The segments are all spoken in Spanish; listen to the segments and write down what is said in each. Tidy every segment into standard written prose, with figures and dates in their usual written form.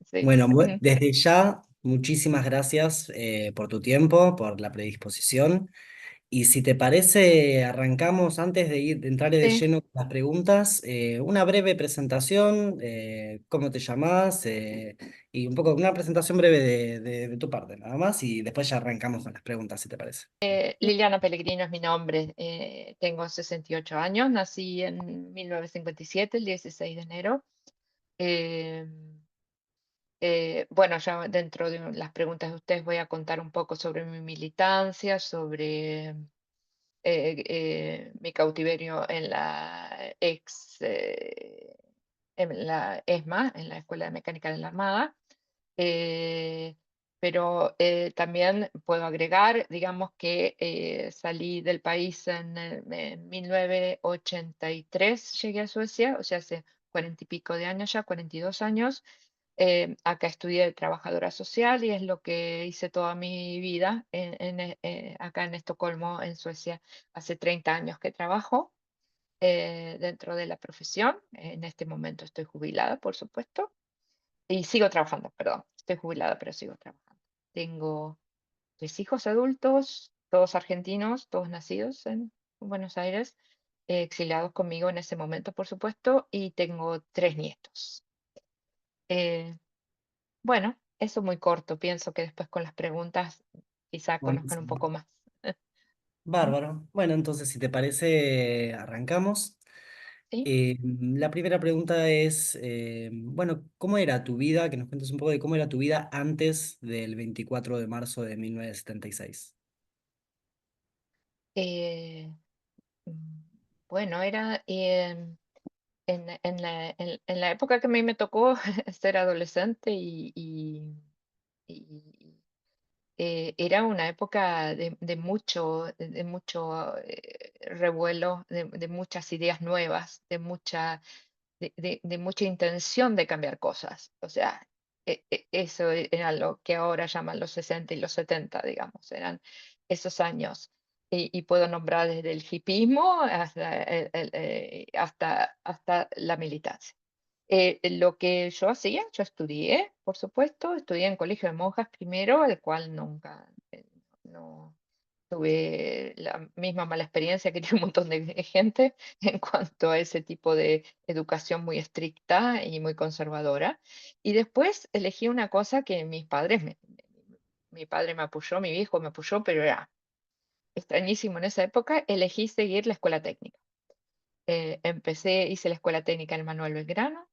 Sí. Bueno, desde ya, muchísimas gracias por tu tiempo, por la predisposición. Y si te parece, arrancamos antes de entrar de Sí. lleno con las preguntas, una breve presentación, cómo te llamás, y un poco una presentación breve de tu parte, nada más, y después ya arrancamos con las preguntas, si te parece. Liliana Pellegrino es mi nombre. Tengo 68 años. Nací en 1957, el 16 de enero. Eh, bueno, ya dentro de las preguntas de ustedes voy a contar un poco sobre mi militancia, sobre mi cautiverio en la en la ESMA, en la Escuela de Mecánica de la Armada. Eh, pero también puedo agregar, digamos que salí del país en 1983, llegué a Suecia, o sea, hace 40 y pico de años ya, 42 años. Acá estudié trabajadora social y es lo que hice toda mi vida acá en Estocolmo, en Suecia. Hace 30 años que trabajo dentro de la profesión. En este momento estoy jubilada, por supuesto. Y sigo trabajando, perdón. Estoy jubilada, pero sigo trabajando. Tengo 3 hijos adultos, todos argentinos, todos nacidos en Buenos Aires, exiliados conmigo en ese momento, por supuesto, y tengo 3 nietos. Eh, bueno, eso muy corto. Pienso que después con las preguntas quizá conozcan un Buenísimo. poco más. Bárbaro. Bueno, entonces, si te parece, arrancamos. ¿Sí? La primera pregunta es, bueno, ¿cómo era tu vida? Que nos cuentes un poco de cómo era tu vida antes del 24 de marzo de 1976. Eh, mm, bueno, era en la época que a mí me tocó ser adolescente y era una época de mucho revuelo, de muchas ideas nuevas, de mucha intención de cambiar cosas. O sea, eso era lo que ahora llaman los 60 y los 70, digamos, eran esos años. Y puedo nombrar desde el hipismo hasta la militancia. Lo que yo hacía, yo estudié, por supuesto, estudié en colegio de monjas primero, el cual nunca, no tuve la misma mala experiencia que tiene un montón de gente en cuanto a ese tipo de educación muy estricta y muy conservadora. Y después elegí una cosa que mi padre me apoyó, mi viejo me apoyó, pero era extrañísimo en esa época, elegí seguir la escuela técnica. Hice la escuela técnica en Manuel Belgrano,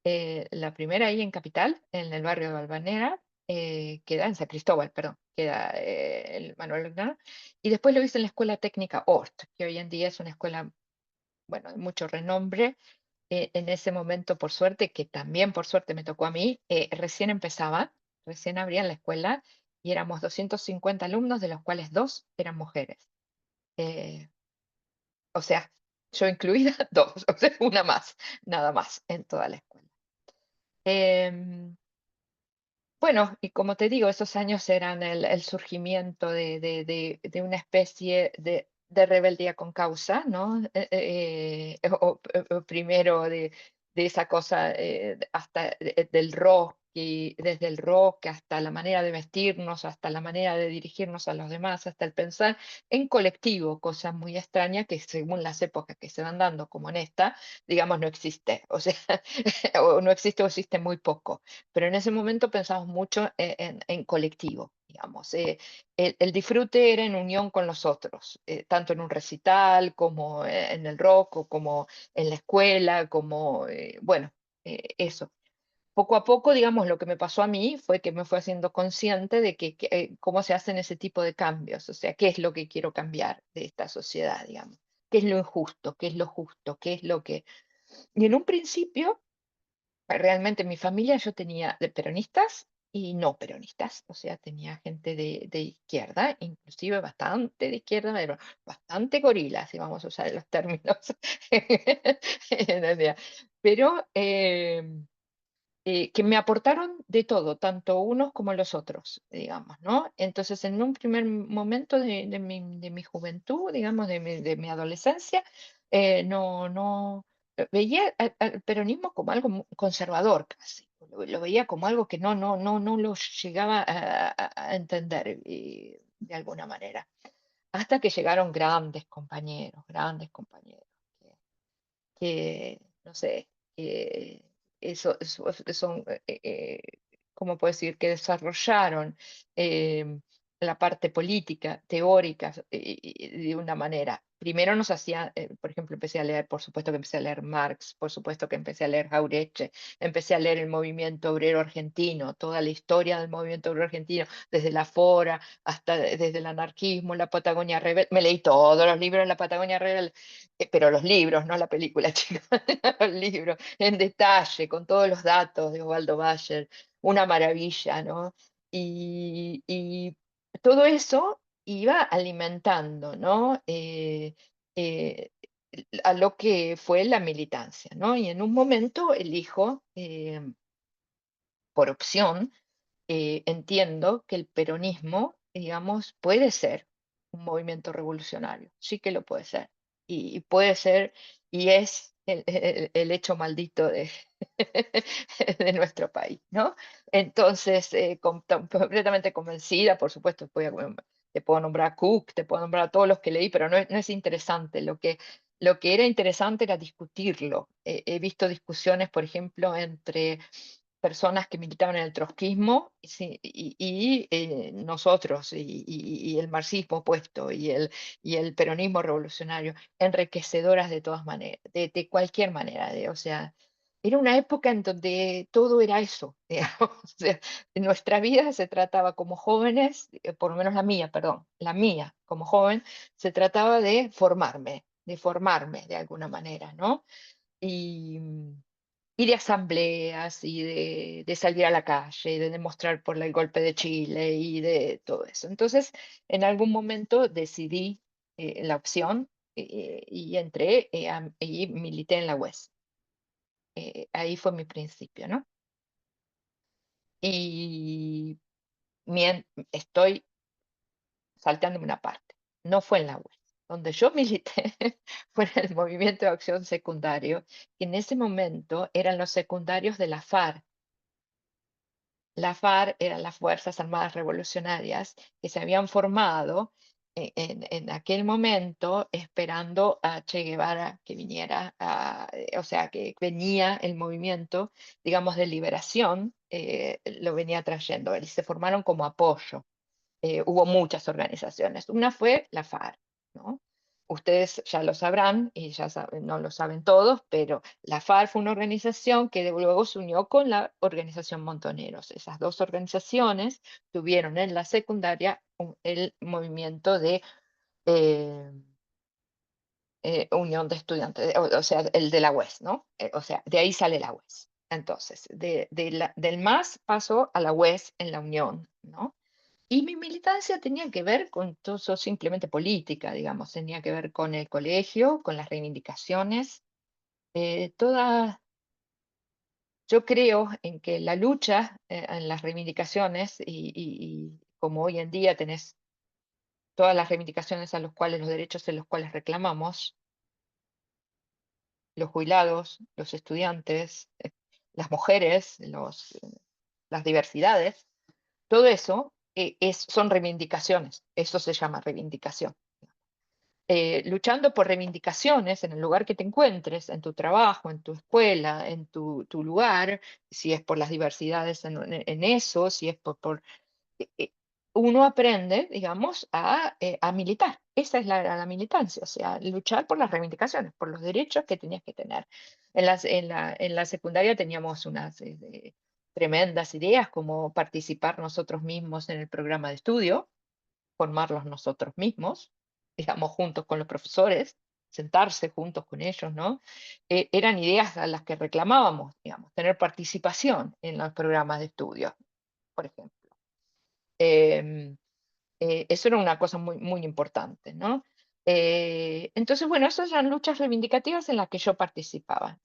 la primera ahí en Capital, en el barrio de Balvanera, queda en San Cristóbal, perdón, queda el Manuel Belgrano, y después lo hice en la Escuela Técnica Ort, que hoy en día es una escuela, bueno, de mucho renombre. En ese momento, por suerte, que también por suerte me tocó a mí, recién empezaba, recién abrían la escuela y éramos 250 alumnos, de los cuales dos eran mujeres. Eh, o sea, yo incluida, dos, o sea, una más, nada más en toda la escuela. Em, Bueno, y como te digo, esos años eran el surgimiento de una especie de rebeldía con causa, ¿no? O primero de esa cosa, hasta del rock, y desde el rock hasta la manera de vestirnos, hasta la manera de dirigirnos a los demás, hasta el pensar en colectivo, cosa muy extraña que según las épocas que se van dando, como en esta, digamos, no existe. O sea, o no existe o existe muy poco, pero en ese momento pensamos mucho en colectivo, digamos. El disfrute era en unión con los otros, tanto en un recital como en el rock o como en la escuela, como, bueno, eso. Poco a poco, digamos, lo que me pasó a mí fue que me fue haciendo consciente de cómo se hacen ese tipo de cambios, o sea, qué es lo que quiero cambiar de esta sociedad, digamos, qué es lo injusto, qué es lo justo, qué es lo que... Y en un principio realmente en mi familia yo tenía de peronistas y no peronistas, o sea, tenía gente de izquierda, inclusive bastante de izquierda, pero bastante gorila, si vamos a usar los términos. En realidad. Pero que me aportaron de todo, tanto unos como los otros, digamos, ¿no? Entonces, en un primer momento de mi juventud, digamos, de mi adolescencia, no veía al peronismo como algo conservador casi. lo veía como algo que no lo llegaba a entender de alguna manera. Hasta que llegaron grandes compañeros, no sé, que son, ¿cómo puedo decir? Que desarrollaron la parte política, teórica, de una manera. Primero nos hacía, por ejemplo, empecé a leer, por supuesto que empecé a leer Marx, por supuesto que empecé a leer Jauretche, empecé a leer el movimiento obrero argentino, toda la historia del movimiento obrero argentino, desde la Fora hasta desde el anarquismo, la Patagonia Rebelde. Me leí todos los libros de la Patagonia Rebelde, pero los libros, no la película, chicos, los libros, en detalle, con todos los datos de Osvaldo Bayer, una maravilla, ¿no? Y todo eso iba alimentando, ¿no? Eh, a lo que fue la militancia, ¿no? Y en un momento elijo, por opción, entiendo que el peronismo, digamos, puede ser un movimiento revolucionario, sí que lo puede ser. Y puede ser, y es el hecho maldito de nuestro país, ¿no? Entonces, completamente convencida, por supuesto, te puedo nombrar a Cook, te puedo nombrar a todos los que leí, pero no es interesante. Lo que era interesante era discutirlo. He visto discusiones, por ejemplo, entre personas que militaban en el trotskismo nosotros y el marxismo opuesto y el peronismo revolucionario, enriquecedoras de todas maneras, de cualquier manera, o sea, era una época en donde todo era eso, digamos, o sea, nuestra vida se trataba como jóvenes, por lo menos la mía, perdón, la mía como joven, se trataba de formarme de alguna manera, ¿no? Y, y de asambleas y de salir a la calle y de demostrar por el golpe de Chile y de todo eso. Entonces, en algún momento decidí la opción y entré y milité en la UES. Ahí fue mi principio, ¿no? Y estoy saltándome una parte. No fue en la UES. Donde yo milité fue en el Movimiento de Acción Secundario, que en ese momento eran los secundarios de la FARC. La FARC eran las Fuerzas Armadas Revolucionarias que se habían formado en aquel momento esperando a Che Guevara que viniera, o sea, que venía el movimiento, digamos, de liberación, lo venía trayendo él y se formaron como apoyo. Hubo muchas organizaciones. Una fue la FARC, ¿no? Ustedes ya lo sabrán y ya no lo saben todos, pero la FARC fue una organización que luego se unió con la organización Montoneros. Esas dos organizaciones tuvieron en la secundaria el movimiento de eh, Unión de Estudiantes, o sea, el de la UES, ¿no? O sea, de ahí sale la UES. Entonces, del MAS pasó a la UES en la Unión, ¿no? Y mi militancia tenía que ver con todo eso, simplemente política, digamos, tenía que ver con el colegio, con las reivindicaciones, toda, yo creo en que la lucha en las reivindicaciones y como hoy en día tenés todas las reivindicaciones a los cuales, los derechos en los cuales reclamamos, los jubilados, los estudiantes, las mujeres, las diversidades, todo eso son reivindicaciones, eso se llama reivindicación. Luchando por reivindicaciones en el lugar que te encuentres, en tu trabajo, en tu escuela, en tu lugar, si es por las diversidades en eso, si es eh, eh, uno aprende, digamos, a militar. Esa es la militancia, o sea, luchar por las reivindicaciones, por los derechos que tenías que tener. En la secundaria teníamos unas tremendas ideas como participar nosotros mismos en el programa de estudio, formarlos nosotros mismos, digamos, juntos con los profesores, sentarse juntos con ellos, ¿no? Eran ideas a las que reclamábamos, digamos, tener participación en los programas de estudio, por ejemplo. Em, Eso era una cosa muy importante, ¿no? Entonces, bueno, esas eran luchas reivindicativas en las que yo participaba.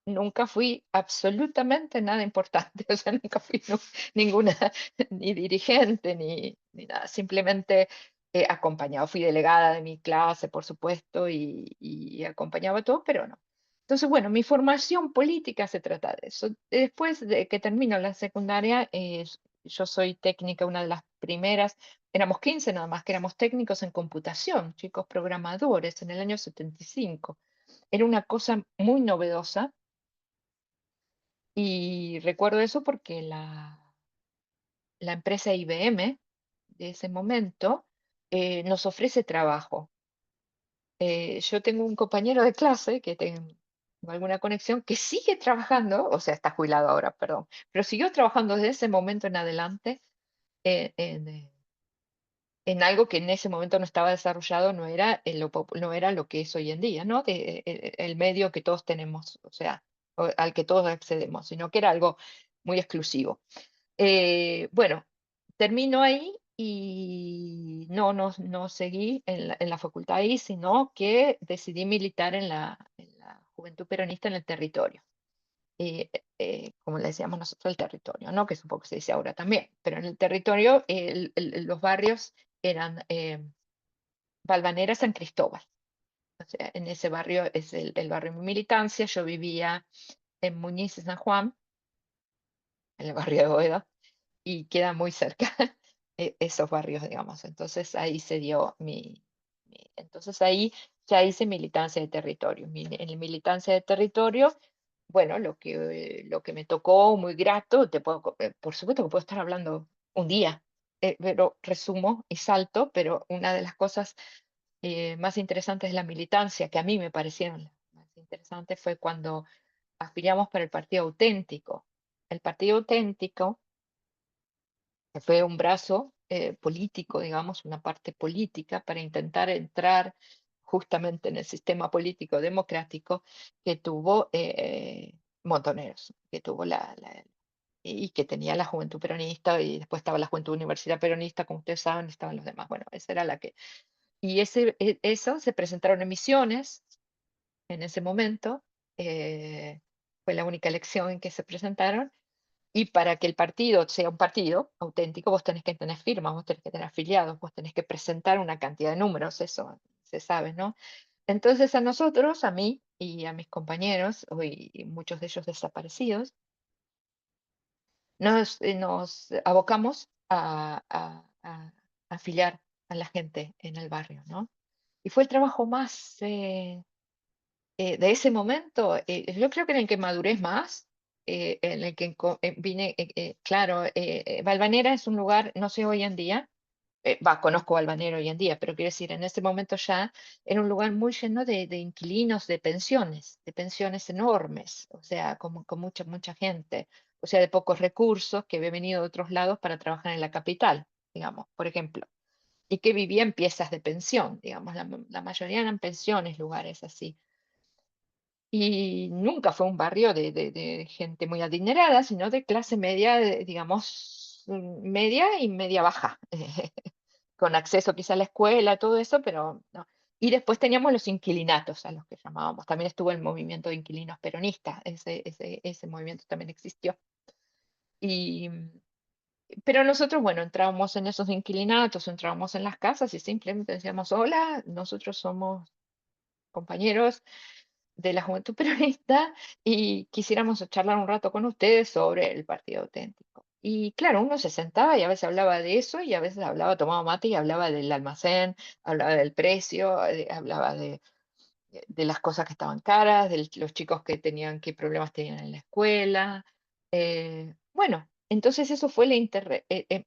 Nunca fui absolutamente nada importante, o sea, nunca fui ninguna, ni dirigente, ni nada, simplemente acompañaba. Fui delegada de mi clase, por supuesto, y acompañaba todo, pero no. Entonces, bueno, mi formación política se trata de eso. Después de que termino la secundaria, yo soy técnica, una de las primeras, éramos 15 nada más, que éramos técnicos en computación, chicos programadores, en el año 75. Era una cosa muy novedosa y recuerdo eso porque la empresa IBM de ese momento nos ofrece trabajo. Yo tengo un compañero de clase que tengo alguna conexión que sigue trabajando, o sea, está jubilado ahora, perdón, pero siguió trabajando desde ese momento en adelante en algo que en ese momento no estaba desarrollado, no era lo que es hoy en día, ¿no? El medio que todos tenemos, o sea, al que todos accedemos, sino que era algo muy exclusivo. Bueno, termino ahí y no seguí en la facultad ahí, sino que decidí militar en la Juventud Peronista en el territorio. Como le decíamos nosotros, el territorio, ¿no? Que es un poco que se dice ahora también, pero en el territorio los barrios eran Valvanera, San Cristóbal. O sea, en ese barrio es el barrio de mi militancia. Yo vivía en Muñiz y San Juan, en el barrio de Boedo, y queda muy cerca esos barrios, digamos. Entonces ahí se dio entonces ahí ya hice militancia de territorio. En la militancia de territorio, bueno, lo que me tocó muy grato, por supuesto que puedo estar hablando un día, pero resumo y salto, pero una de las cosas más interesantes de la militancia, que a mí me parecieron las más interesantes, fue cuando afiliamos para el Partido Auténtico. El Partido Auténtico que fue un brazo político, digamos, una parte política para intentar entrar justamente en el sistema político democrático que tuvo Montoneros, que tuvo y que tenía la Juventud Peronista y después estaba la Juventud Universidad Peronista, como ustedes saben, estaban los demás. Bueno, esa era la que... Y eso se presentaron en Misiones en ese momento, fue la única elección en que se presentaron y para que el partido sea un partido auténtico, vos tenés que tener firmas, vos tenés que tener afiliados, vos tenés que presentar una cantidad de números, eso se sabe, ¿no? Entonces a nosotros, a mí y a mis compañeros, hoy muchos de ellos desaparecidos, nos abocamos a afiliar a la gente en el barrio, ¿no? Y fue el trabajo más de ese momento, yo creo que en el que maduré más, en el que vine, claro, Valvanera es un lugar, no sé hoy en día, conozco Valvanera hoy en día, pero quiero decir, en ese momento ya era un lugar muy lleno de inquilinos de pensiones enormes, o sea, con mucha gente, o sea, de pocos recursos que había venido de otros lados para trabajar en la capital, digamos, por ejemplo, y que vivía en piezas de pensión, digamos, la mayoría eran pensiones, lugares así. Y nunca fue un barrio de gente muy adinerada, sino de clase media, digamos, media y media baja, con acceso quizá a la escuela, todo eso, pero no. Y después teníamos los inquilinatos, a los que llamábamos. También estuvo el movimiento de inquilinos peronistas, ese movimiento también existió. Y, pero nosotros, bueno, entrábamos en esos inquilinatos, entrábamos en las casas y simplemente decíamos, hola, nosotros somos compañeros de la Juventud Peronista y quisiéramos charlar un rato con ustedes sobre el Partido Auténtico. Y claro, uno se sentaba y a veces hablaba de eso y a veces hablaba, tomaba mate y hablaba del almacén, hablaba del precio, hablaba de las cosas que estaban caras, de los chicos que tenían, qué problemas tenían en la escuela. Bueno, entonces eso fue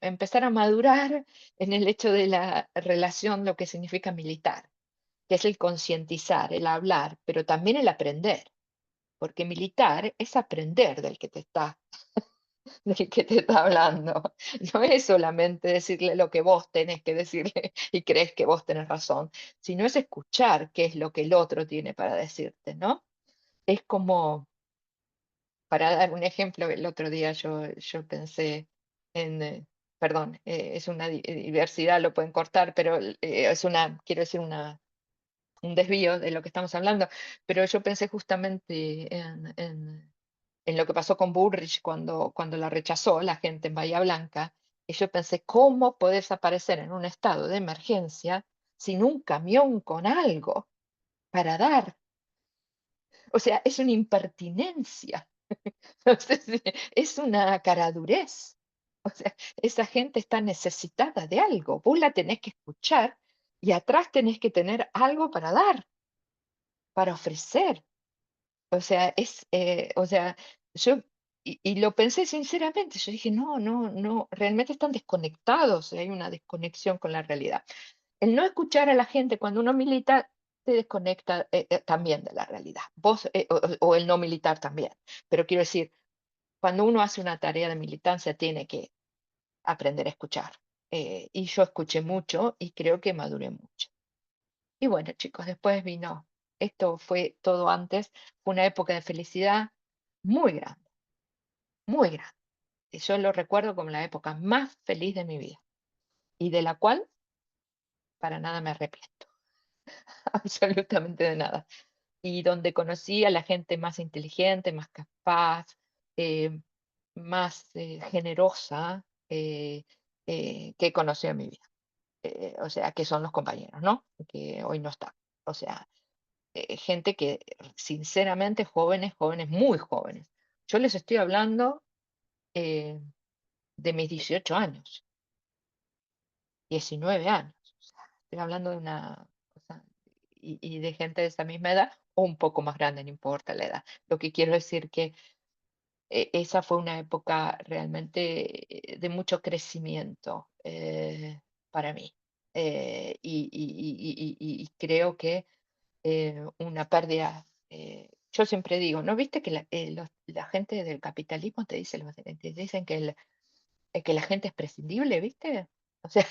empezar a madurar en el hecho de la relación, lo que significa militar, que es el concientizar, el hablar, pero también el aprender, porque militar es aprender del que te está hablando. No es solamente decirle lo que vos tenés que decirle y crees que vos tenés razón, sino es escuchar qué es lo que el otro tiene para decirte, ¿no? Es como, para dar un ejemplo, el otro día yo pensé en, perdón, es una diversidad, lo pueden cortar, pero quiero decir, un desvío de lo que estamos hablando, pero yo pensé justamente en lo que pasó con Bullrich cuando la rechazó la gente en Bahía Blanca, y yo pensé, ¿cómo podés aparecer en un estado de emergencia sin un camión con algo para dar? O sea, es una impertinencia. Entonces, es una caradurez. O sea, esa gente está necesitada de algo. Vos la tenés que escuchar y atrás tenés que tener algo para dar, para ofrecer. O sea, o sea, yo, y lo pensé sinceramente, yo dije, no, no, no, realmente están desconectados, hay una desconexión con la realidad. El no escuchar a la gente cuando uno milita te desconecta también de la realidad. Vos, o el no militar también. Pero quiero decir, cuando uno hace una tarea de militancia, tiene que aprender a escuchar. Y yo escuché mucho y creo que maduré mucho. Y bueno, chicos, después vino, esto fue todo antes, fue una época de felicidad muy grande, muy grande. Y yo lo recuerdo como la época más feliz de mi vida y de la cual para nada me arrepiento, absolutamente de nada. Y donde conocí a la gente más inteligente, más capaz, eh, más generosa que he conocido en mi vida. O sea, que son los compañeros, ¿no? Que hoy no están. O sea, gente que sinceramente jóvenes, jóvenes, muy jóvenes. Yo les estoy hablando eh, de mis 18 años, 19 años. O sea, estoy hablando de una cosa, y de gente de esa misma edad o un poco más grande, no importa la edad. Lo que quiero decir que esa fue una época realmente de mucho crecimiento para mí. Y creo que una pérdida. Yo siempre digo, ¿no viste que la gente del capitalismo te dice, te dicen que la gente es prescindible, ¿viste? O sea,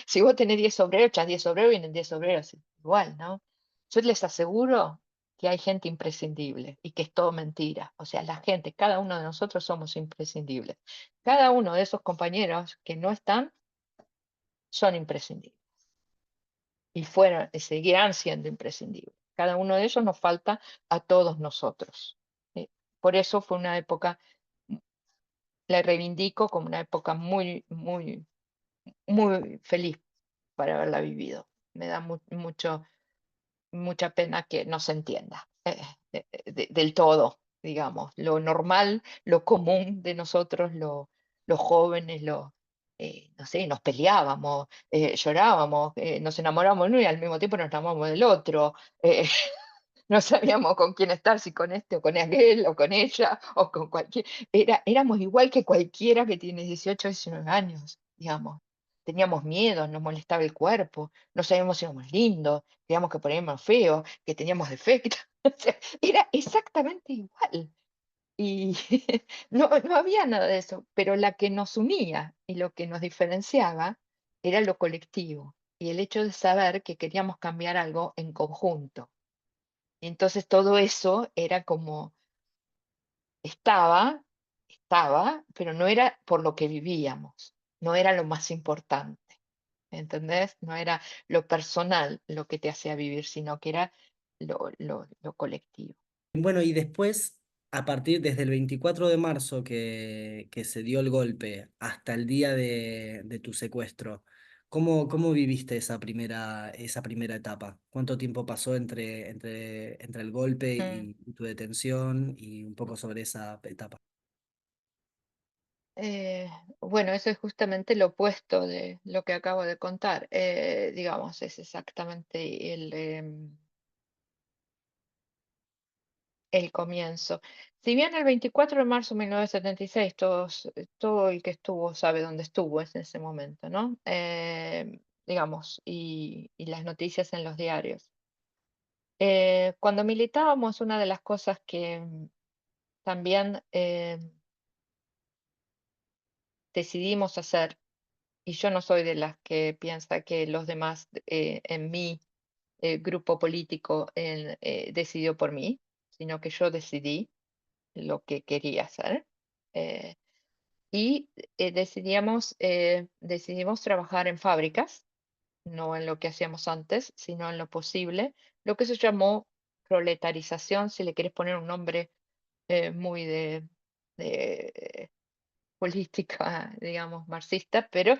si vos tenés 10 obreros, echás 10 obreros, vienen 10 obreros igual, ¿no? Yo les aseguro que hay gente imprescindible y que es todo mentira. O sea, la gente, cada uno de nosotros somos imprescindibles. Cada uno de esos compañeros que no están son imprescindibles y fueron, y seguirán siendo imprescindibles. Cada uno de ellos nos falta a todos nosotros. Por eso fue una época, mm, la reivindico como una época muy, muy, muy feliz para haberla vivido. Me da mucha pena que no se entienda del todo, digamos, lo normal, lo común de nosotros, los jóvenes, no sé, nos peleábamos, llorábamos, nos enamoramos de uno y al mismo tiempo nos enamoramos del otro. eh, no sabíamos con quién estar, si con este o con aquel, o con ella, o con cualquier. Éramos igual que cualquiera que tiene 18 19 años, digamos. Teníamos miedo, nos molestaba el cuerpo, no sabíamos si éramos lindos, creíamos que poníamos feos, que teníamos defectos. O sea, era exactamente igual. Y no había nada de eso, pero la que nos unía y lo que nos diferenciaba era lo colectivo y el hecho de saber que queríamos cambiar algo en conjunto. Y entonces todo eso era como estaba, pero no era por lo que vivíamos, no era lo más importante, ¿entendés? No era lo personal lo que te hacía vivir, sino que era lo colectivo. Bueno, y después, a partir desde el 24 de marzo que se dio el golpe hasta el día de tu secuestro, ¿cómo viviste esa primera etapa? ¿Cuánto tiempo pasó entre el golpe Mm. y tu detención y un poco sobre esa etapa? Eh, bueno, eso es justamente lo opuesto de lo que acabo de contar. Digamos, es exactamente el comienzo. Si bien el 24 de marzo de 1976, todo el que estuvo sabe dónde estuvo en ese momento, ¿no? Digamos, y las noticias en los diarios. Cuando militábamos, una de las cosas que también decidimos hacer, y yo no soy de las que piensa que los demás en mi grupo político decidió por mí, sino que yo decidí lo que quería hacer. eh, Y decidimos trabajar en fábricas, no en lo que hacíamos antes, sino en lo posible, lo que se llamó proletarización, si le quieres poner un nombre muy de política, digamos, marxista, pero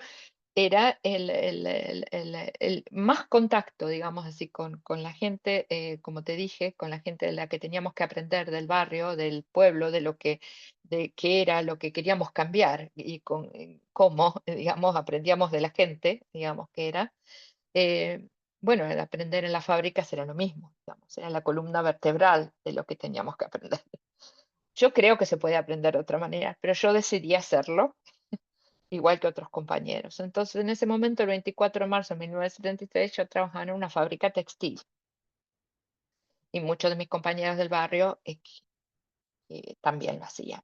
era el más contacto, digamos así, con la gente, como te dije, con la gente de la que teníamos que aprender del barrio, del pueblo, de qué era lo que queríamos cambiar y con cómo, digamos, aprendíamos de la gente, digamos que era. eh, bueno, el aprender en las fábricas era lo mismo, digamos, era la columna vertebral de lo que teníamos que aprender. Yo creo que se puede aprender de otra manera, pero yo decidí hacerlo igual que otros compañeros. Entonces, en ese momento, el 24 de marzo de 1973, yo trabajaba en una fábrica textil y muchos de mis compañeros del barrio también lo hacían.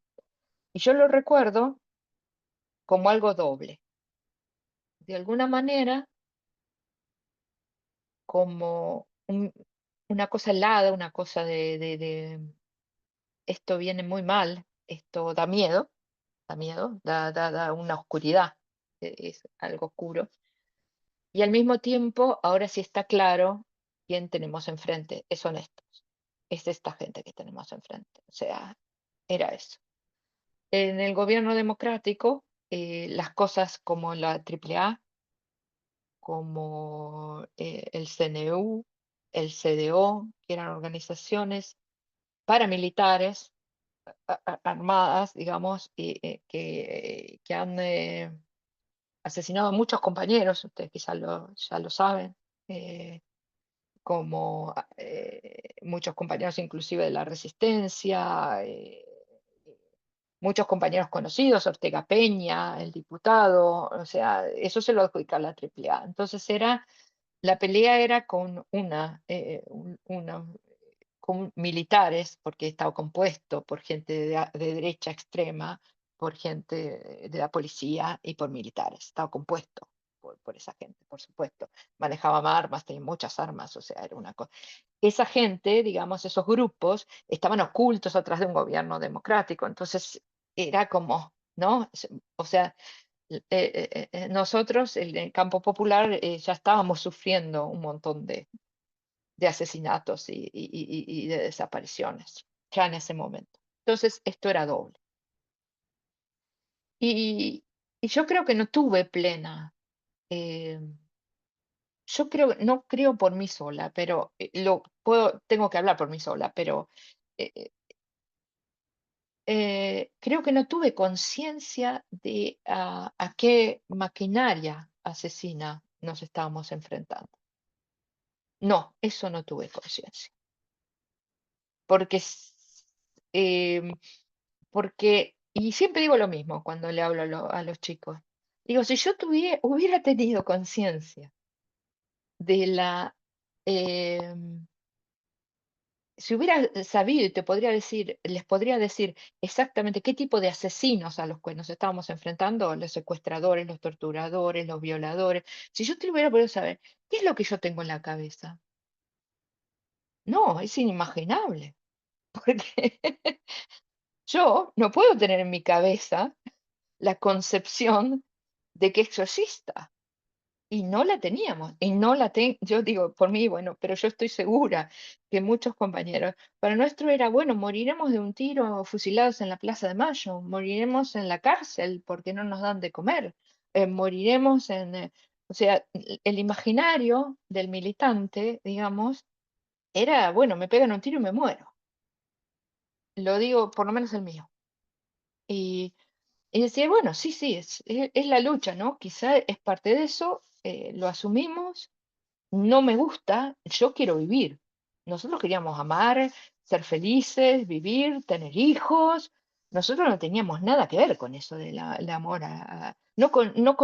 Y yo lo recuerdo como algo doble. De alguna manera, como una cosa helada, una cosa esto viene muy mal, esto da miedo, da una oscuridad, es algo oscuro. Y al mismo tiempo, ahora sí está claro quién tenemos enfrente, es honestos. Es esta gente que tenemos enfrente. O sea, era eso. En el gobierno democrático, las cosas como la AAA, como el CNU, el CDO, que eran organizaciones paramilitares, armadas, digamos, y, que han asesinado a muchos compañeros, ustedes quizás ya lo saben, eh, como muchos compañeros inclusive de la resistencia, muchos compañeros conocidos, Ortega Peña, el diputado, o sea, eso se lo adjudica a la AAA. Entonces la pelea era con con militares, porque estaba compuesto por gente de derecha extrema, por gente de la policía y por militares. Estaba compuesto por esa gente, por supuesto. Manejaban armas, tenían muchas armas, o sea, era una cosa. Esa gente, digamos, esos grupos, estaban ocultos atrás de un gobierno democrático. Entonces, era como, ¿no? O sea, nosotros en el campo popular ya estábamos sufriendo un montón de asesinatos y de desapariciones, ya en ese momento. Entonces, esto era doble. Y, y yo creo que no tuve plena, eh, yo creo, no creo por mí sola, pero tengo que hablar por mí sola, pero eh, eh, creo que no tuve conciencia de a qué maquinaria asesina nos estábamos enfrentando. No, eso no tuve conciencia. Porque, em, y siempre digo lo mismo cuando le hablo a los chicos. Digo, si yo hubiera tenido conciencia de em, si hubiera sabido y les podría decir exactamente qué tipo de asesinos a los que nos estábamos enfrentando, los secuestradores, los torturadores, los violadores, si yo te lo hubiera podido saber, ¿qué es lo que yo tengo en la cabeza? No, es inimaginable, porque yo no puedo tener en mi cabeza la concepción de que eso exista. Y no la teníamos, y no la ten yo digo por mí, bueno, pero yo estoy segura que muchos compañeros, para nuestro era, bueno, moriremos de un tiro fusilados en la Plaza de Mayo, moriremos en la cárcel porque no nos dan de comer, moriremos o sea, el imaginario del militante, digamos, era, bueno, me pegan un tiro y me muero. Lo digo, por lo menos el mío. Y decía, bueno, sí, sí, es la lucha, ¿no? Quizá es parte de eso, lo asumimos. No me gusta, yo quiero vivir. Nosotros queríamos amar, ser felices, vivir, tener hijos. Nosotros no teníamos nada que ver con eso el amor no no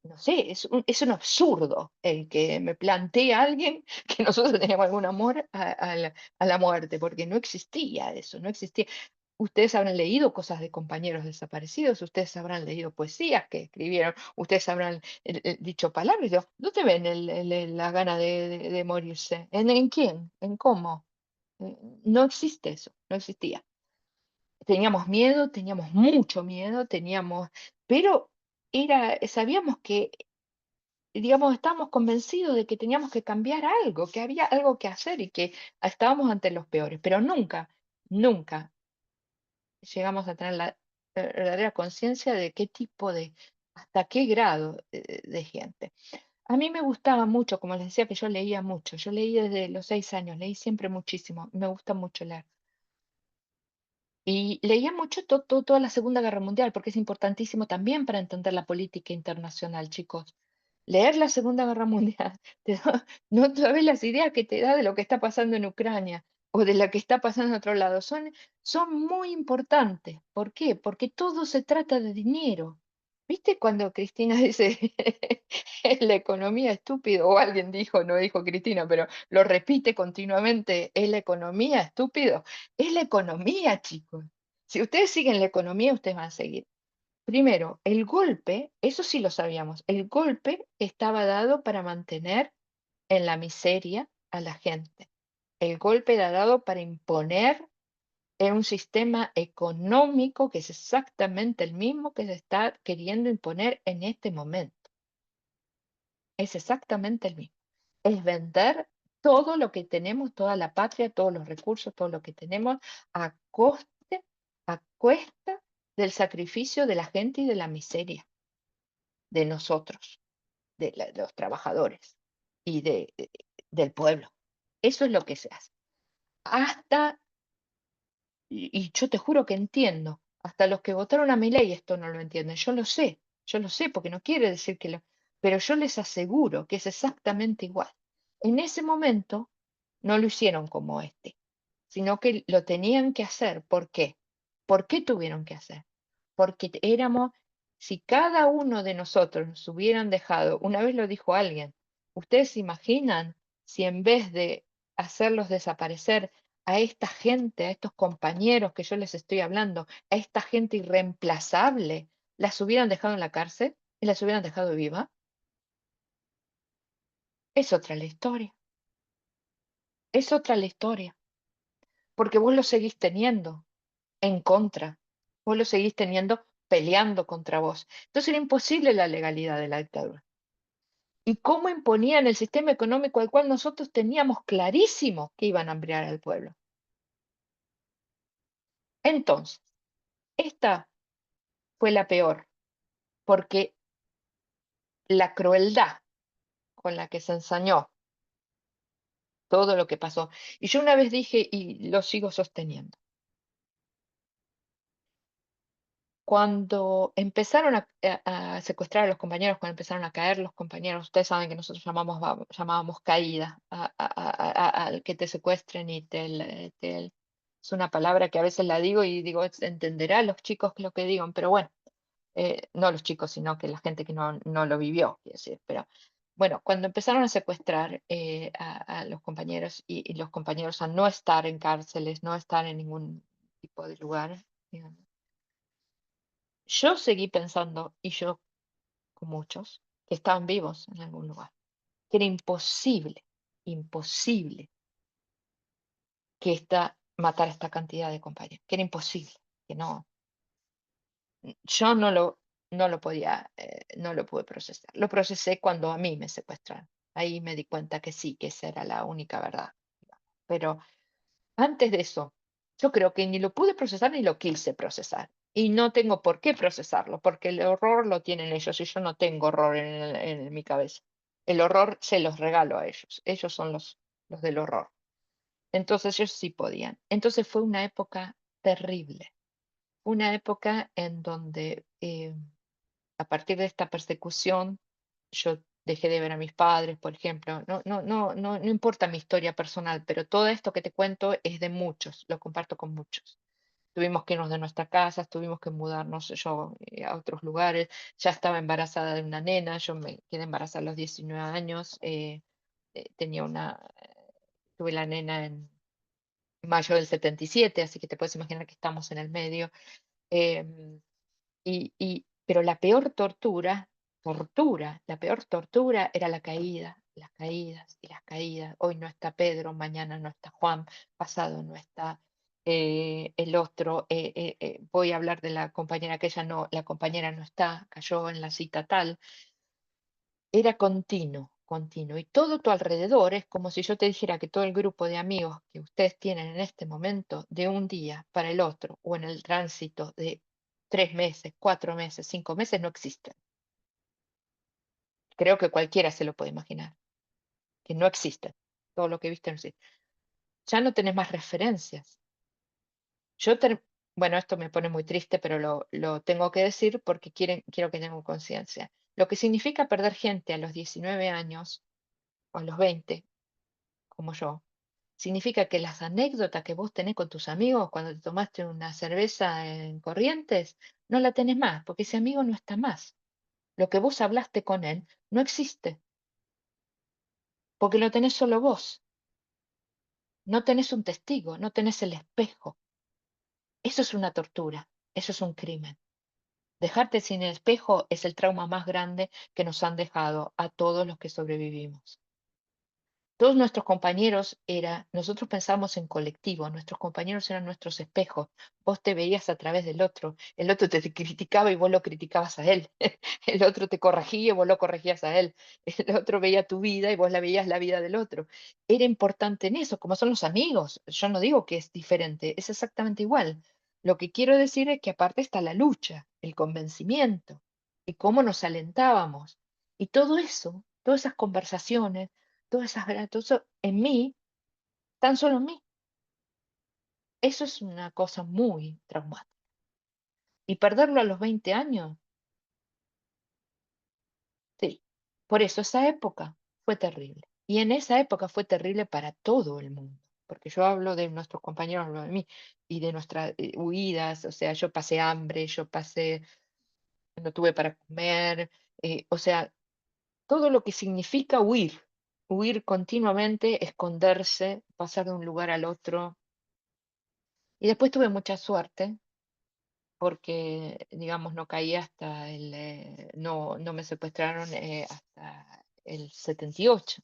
no sé, es un absurdo el que me plantee alguien que nosotros teníamos algún amor a la muerte, porque no existía eso, no existía. Ustedes habrán leído cosas de compañeros desaparecidos, ustedes habrán leído poesías que escribieron, ustedes habrán dicho palabras. ¿No te ven la gana de morirse? ¿En quién? ¿En cómo? No existe eso, no existía. Teníamos miedo, teníamos mucho miedo, pero sabíamos que, digamos, estábamos convencidos de que teníamos que cambiar algo, que había algo que hacer y que estábamos ante los peores, pero nunca, nunca llegamos a tener la verdadera conciencia de qué tipo hasta qué grado de gente. A mí me gustaba mucho, como les decía que yo leía mucho, yo leí desde los 6 años, leí siempre muchísimo, me gusta mucho leer. Y leía mucho toda la Segunda Guerra Mundial, porque es importantísimo también para entender la política internacional, chicos. Leer la Segunda Guerra Mundial, no sabes las ideas que te da de lo que está pasando en Ucrania o de lo que está pasando en otro lado. Son muy importantes. ¿Por qué? Porque todo se trata de dinero. ¿Viste cuando Cristina dice "Es la economía estúpido"? O alguien dijo, no dijo Cristina, pero lo repite continuamente, ¿es la economía estúpido? Es la economía, chicos. Si ustedes siguen la economía, ustedes van a seguir. Primero, el golpe, eso sí lo sabíamos, el golpe estaba dado para mantener en la miseria a la gente. El golpe era dado para imponer un sistema económico que es exactamente el mismo que se está queriendo imponer en este momento. Es exactamente el mismo. Es vender todo lo que tenemos, toda la patria, todos los recursos, todo lo que tenemos, a coste, a cuesta del sacrificio de la gente y de la miseria de nosotros, de los trabajadores y del pueblo. Eso es lo que se hace. Hasta, y yo te juro que entiendo, hasta los que votaron a mi ley esto no lo entienden. Yo lo sé, porque no quiere decir que lo, pero yo les aseguro que es exactamente igual. En ese momento no lo hicieron como este, sino que lo tenían que hacer. ¿Por qué? ¿Por qué tuvieron que hacer? Porque si cada uno de nosotros nos hubieran dejado, una vez lo dijo alguien, ¿ustedes se imaginan si en vez de hacerlos desaparecer a esta gente, a estos compañeros que yo les estoy hablando, a esta gente irreemplazable, las hubieran dejado en la cárcel y las hubieran dejado viva? Es otra la historia, es otra la historia, porque vos lo seguís teniendo en contra. Vos lo seguís teniendo peleando contra vos. Entonces era imposible la legalidad de la dictadura. ¿Y cómo imponían el sistema económico al cual nosotros teníamos clarísimo que iban a hambriar al pueblo? Entonces, esta fue la peor, porque la crueldad con la que se ensañó todo lo que pasó. Y yo una vez dije, y lo sigo sosteniendo, cuando empezaron a secuestrar a los compañeros, cuando empezaron a caer los compañeros, ustedes saben que nosotros llamábamos caída al que te secuestren y es una palabra que a veces la digo y digo, entenderá los chicos lo que digan, pero bueno, no los chicos, sino que la gente que no lo vivió, quiero decir, pero bueno, cuando empezaron a secuestrar a los compañeros y los compañeros a no estar en cárceles, no estar en ningún tipo de lugar, digamos, yo seguí pensando, y yo con muchos, que estaban vivos en algún lugar, que era imposible, imposible que matara esta cantidad de compañeros, que era imposible, que no, yo no lo podía, no lo pude procesar. Lo procesé cuando a mí me secuestraron. Ahí me di cuenta que sí, que esa era la única verdad. Pero antes de eso, yo creo que ni lo pude procesar ni lo quise procesar. Y no tengo por qué procesarlo, porque el horror lo tienen ellos y yo no tengo horror en mi cabeza. El horror se los regalo a ellos. Ellos son los del horror. Entonces ellos sí podían. Entonces fue una época terrible. Una época en donde a partir de esta persecución yo dejé de ver a mis padres, por ejemplo. No importa mi historia personal, pero todo esto que te cuento es de muchos, lo comparto con muchos. Tuvimos que irnos de nuestra casa, tuvimos que mudarnos yo a otros lugares. Ya estaba embarazada de una nena, yo me quedé embarazada a los 19 años. Tenía tuve la nena en mayo del 77, así que te puedes imaginar que estamos en el medio. Em, pero la peor la peor tortura era la caída, las caídas y las caídas. Hoy no está Pedro, mañana no está Juan, pasado no está el otro. Voy a hablar de la compañera que ella no, la compañera no está, cayó en la cita tal. Era continuo, continuo. Y todo tu alrededor es como si yo te dijera que todo el grupo de amigos que ustedes tienen en este momento, de un día para el otro, o en el tránsito de 3 meses, 4 meses, 5 meses, no existen. Creo que cualquiera se lo puede imaginar, que no existe. Todo lo que viste no existe. Ya no tenés más referencias. Yo ter bueno, esto me pone muy triste, pero lo tengo que decir porque quiero que tengan conciencia. Lo que significa perder gente a los 19 años o a los 20, como yo, significa que las anécdotas que vos tenés con tus amigos cuando te tomaste una cerveza en Corrientes, no la tenés más, porque ese amigo no está más. Lo que vos hablaste con él no existe, porque lo tenés solo vos. No tenés un testigo, no tenés el espejo. Eso es una tortura, eso es un crimen. Dejarte sin espejo es el trauma más grande que nos han dejado a todos los que sobrevivimos. Todos nuestros compañeros nosotros pensamos en colectivo, nuestros compañeros eran nuestros espejos. Vos te veías a través del otro, el otro te criticaba y vos lo criticabas a él, el otro te corregía y vos lo corregías a él, el otro veía tu vida y vos la veías la vida del otro. Era importante en eso, como son los amigos. Yo no digo que es diferente, es exactamente igual. Lo que quiero decir es que aparte está la lucha, el convencimiento y cómo nos alentábamos. Y todo eso, todas esas conversaciones, todas esas todo eso en mí, tan solo en mí. Eso es una cosa muy traumática. Y perderlo a los 20 años, sí. Por eso esa época fue terrible. Y en esa época fue terrible para todo el mundo. Porque yo hablo de nuestros compañeros, hablo de mí, y de nuestras huidas. O sea, yo pasé hambre, yo pasé, no tuve para comer. O sea, todo lo que significa huir. Huir continuamente, esconderse, pasar de un lugar al otro. Y después tuve mucha suerte porque, digamos, no caí hasta no me secuestraron hasta el 78.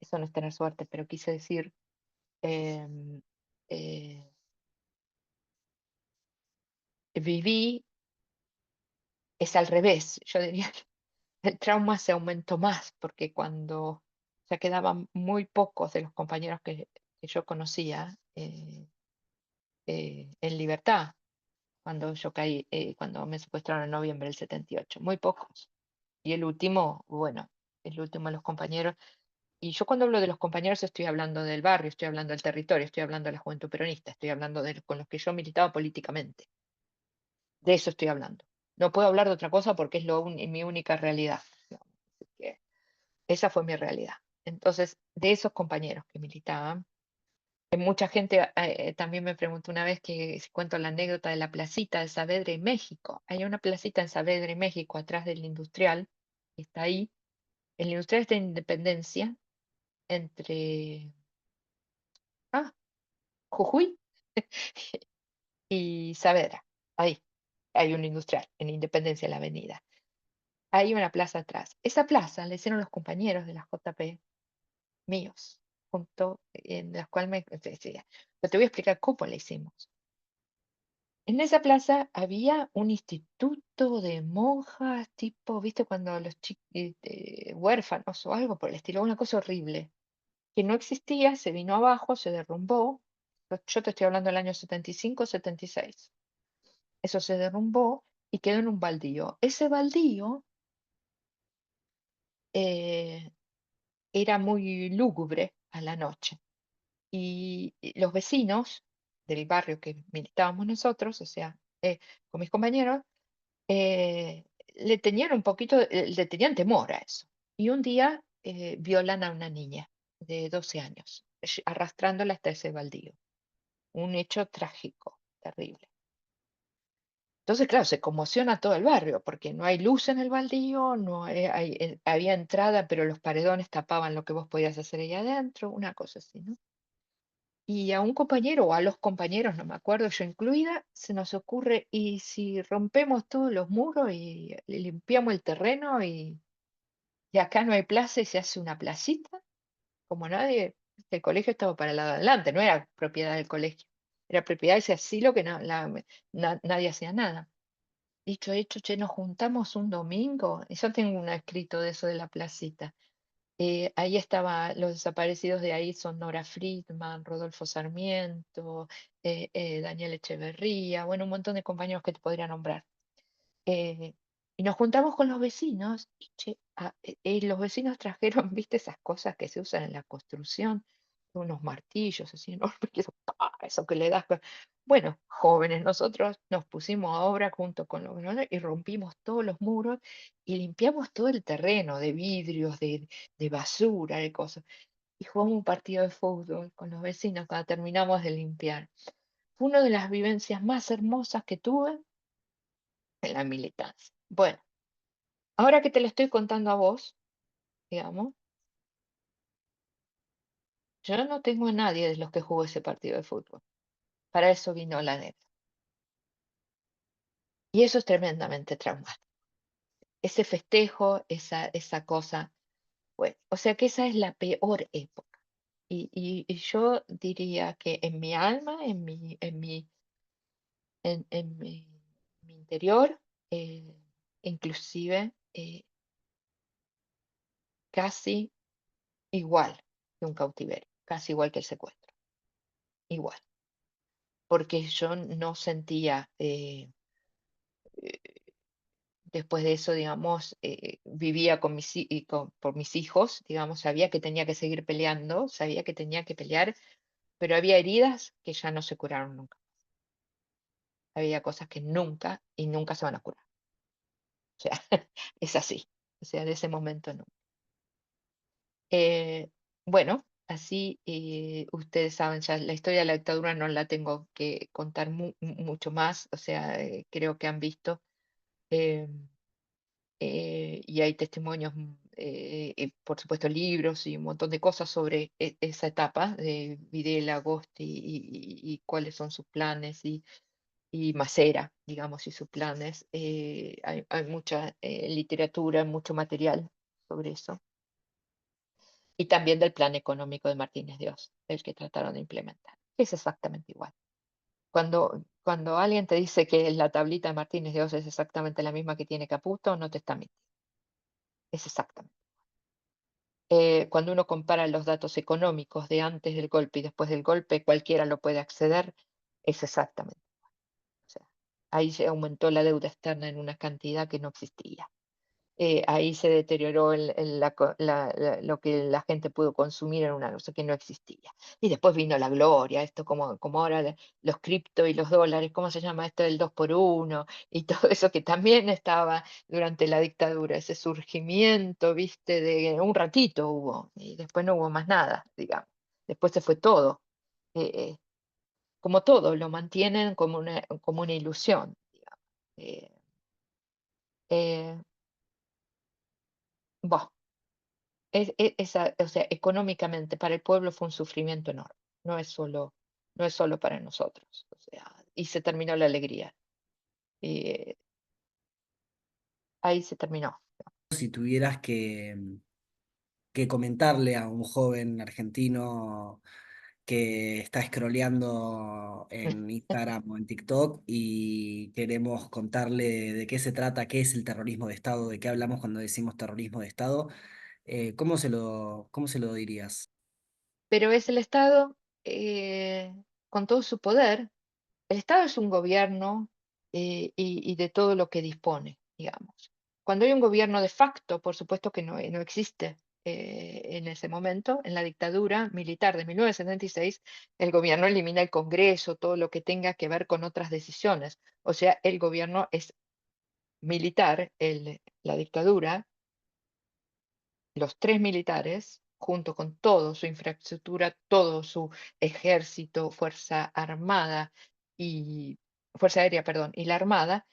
Eso no es tener suerte, pero quise decir, em, eh, viví, es al revés. Yo diría que el trauma se aumentó más porque cuando ya quedaban muy pocos de los compañeros que yo conocía en libertad, cuando yo caí, cuando me secuestraron en noviembre del 78, muy pocos. Y el último, bueno, el último de los compañeros, y yo cuando hablo de los compañeros estoy hablando del barrio, estoy hablando del territorio, estoy hablando de la juventud peronista, estoy hablando con los que yo militaba políticamente. De eso estoy hablando. No puedo hablar de otra cosa porque es mi única realidad, digamos. Así que esa fue mi realidad. Entonces, de esos compañeros que militaban, mucha gente también me preguntó una vez que si cuento la anécdota de la placita de Saavedra en México. Hay una placita en Saavedra en México, atrás del industrial, que está ahí. El industrial está en Independencia, entre Jujuy y Saavedra. Ahí hay un industrial, en Independencia, en la avenida. Hay una plaza atrás. Esa plaza la hicieron los compañeros de la JP míos, junto, en la cual pero te voy a explicar cómo la hicimos. En esa plaza había un instituto de monjas, tipo, ¿viste? Cuando los huérfanos o algo por el estilo, una cosa horrible, que no existía, se vino abajo, se derrumbó. Yo te estoy hablando del año 75, 76. Eso se derrumbó y quedó en un baldío. Ese baldío eh, era muy lúgubre a la noche y los vecinos del barrio que militábamos nosotros, o sea, con mis compañeros, le tenían un poquito, le tenían temor a eso. Y un día violan a una niña de 12 años, arrastrándola hasta ese baldío. Un hecho trágico, terrible. Entonces, claro, se conmociona todo el barrio porque no hay luz en el baldío, no había entrada, pero los paredones tapaban lo que vos podías hacer ahí adentro, una cosa así, ¿no? Y a un compañero o a los compañeros, no me acuerdo, yo incluida, se nos ocurre, ¿y si rompemos todos los muros y limpiamos el terreno y acá no hay plaza y se hace una placita? Como nadie, el colegio estaba para el lado de adelante, no era propiedad del colegio, era propiedad de ese asilo que nadie hacía nada. Dicho hecho, che, nos juntamos un domingo, y yo tengo un escrito de eso de la placita. Ahí estaba, los desaparecidos de ahí son Nora Friedman, Rodolfo Sarmiento, Daniel Echeverría, bueno, un montón de compañeros que te podría nombrar. Eh, Y nos juntamos con los vecinos y che, los vecinos trajeron, ¿viste esas cosas que se usan en la construcción? Unos martillos así enormes, que eso, ¡pa! Eso que le das. Bueno, jóvenes, nosotros nos pusimos a obra junto con los varones y rompimos todos los muros y limpiamos todo el terreno de vidrios, de basura, de cosas. Y jugamos un partido de fútbol con los vecinos cuando terminamos de limpiar. Fue una de las vivencias más hermosas que tuve en la militancia. Bueno, ahora que te lo estoy contando a vos, digamos, yo no tengo a nadie de los que jugó ese partido de fútbol. Para eso vino la neta. Y eso es tremendamente traumático. Ese festejo, esa cosa, bueno, o sea que esa es la peor época. Y yo diría que en mi alma, en mi interior, eh, inclusive casi igual que un cautiverio, casi igual que el secuestro, igual, porque yo no sentía, eh, después de eso, digamos, vivía con por mis hijos, digamos, sabía que tenía que seguir peleando, sabía que tenía que pelear, pero había heridas que ya no se curaron nunca, había cosas que nunca y nunca se van a curar, o sea, es así, o sea, de ese momento no. Eh, bueno, así ustedes saben, ya la historia de la dictadura no la tengo que contar mucho más, o sea, creo que han visto, eh, y hay testimonios, y por supuesto libros y un montón de cosas sobre esa etapa de Videla, Agosti y cuáles son sus planes y Macera, digamos, y sus planes. Hay mucha literatura, mucho material sobre eso. Y también del plan económico de Martínez de Oz, el que trataron de implementar. Es exactamente igual. Cuando alguien te dice que la tablita de Martínez de Oz es exactamente la misma que tiene Caputo, no te está mintiendo. Es exactamente. Cuando uno compara los datos económicos de antes del golpe y después del golpe, cualquiera lo puede acceder, es exactamente. O sea, ahí se aumentó la deuda externa en una cantidad que no existía. Ahí se deterioró lo que la gente pudo consumir en una cosa que no existía. Y después vino la gloria, esto como ahora los cripto y los dólares, ¿cómo se llama esto del 2 por 1? Y todo eso que también estaba durante la dictadura, ese surgimiento, viste, de un ratito hubo, y después no hubo más nada, digamos. Después se fue todo. Eh, eh, como todo, lo mantienen como una ilusión, digamos. Eh, eh, Buah, o sea, económicamente para el pueblo fue un sufrimiento enorme. No es solo para nosotros. O sea, y se terminó la alegría. Y ahí se terminó. Si tuvieras que comentarle a un joven argentino que está scrolleando en Instagram o en TikTok y queremos contarle de qué se trata, qué es el terrorismo de Estado, de qué hablamos cuando decimos terrorismo de Estado, ¿cómo se lo dirías? Pero es el Estado, con todo su poder. El Estado es un gobierno, y de todo lo que dispone, digamos. Cuando hay un gobierno de facto, por supuesto que no existe. En ese momento, en la dictadura militar de 1976, el gobierno elimina el Congreso, todo lo que tenga que ver con otras decisiones. O sea, el gobierno es militar, la dictadura, los tres militares, junto con toda su infraestructura, todo su ejército, fuerza armada y fuerza aérea, perdón, y la armada,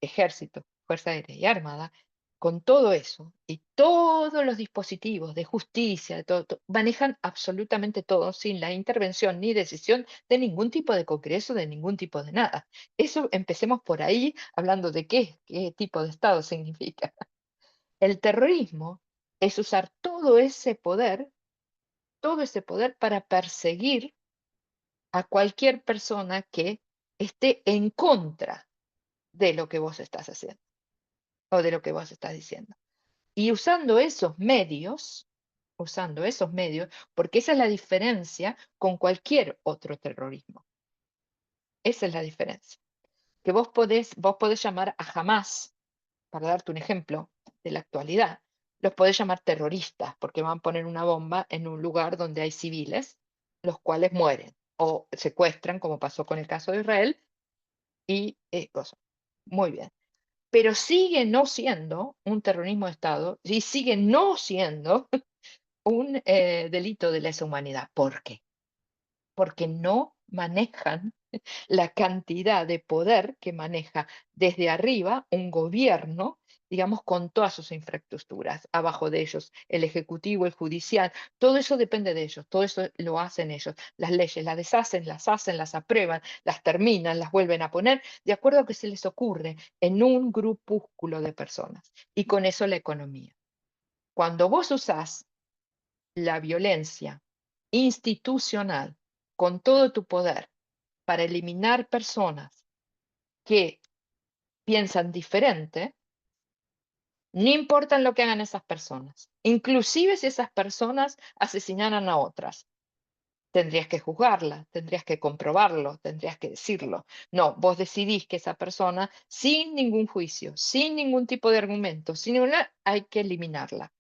ejército, fuerza aérea y armada, con todo eso y todos los dispositivos de justicia, de todo, manejan absolutamente todo sin la intervención ni decisión de ningún tipo de congreso, de ningún tipo de nada. Eso empecemos por ahí, hablando de qué tipo de Estado significa. El terrorismo es usar todo ese poder para perseguir a cualquier persona que esté en contra de lo que vos estás haciendo o de lo que vos estás diciendo. Y usando esos medios, porque esa es la diferencia con cualquier otro terrorismo. Esa es la diferencia. Que vos podés llamar a Hamas para darte un ejemplo de la actualidad, los podés llamar terroristas porque van a poner una bomba en un lugar donde hay civiles, los cuales mueren o secuestran, como pasó con el caso de Israel, y cosas. Muy bien. Pero sigue no siendo un terrorismo de Estado y sigue no siendo un delito de lesa humanidad. ¿Por qué? Porque no manejan la cantidad de poder que maneja desde arriba un gobierno, digamos, con todas sus infraestructuras, abajo de ellos, el ejecutivo, el judicial, todo eso depende de ellos, todo eso lo hacen ellos. Las leyes las deshacen, las hacen, las aprueban, las terminan, las vuelven a poner, de acuerdo a lo que se les ocurre en un grupúsculo de personas. Y con eso la economía. Cuando vos usás la violencia institucional con todo tu poder para eliminar personas que piensan diferente, no importa lo que hagan esas personas, inclusive si esas personas asesinaran a otras. Tendrías que juzgarla, tendrías que comprobarlo, tendrías que decirlo. No, vos decidís que esa persona, sin ningún juicio, sin ningún tipo de argumento, sin ninguna, hay que eliminarla.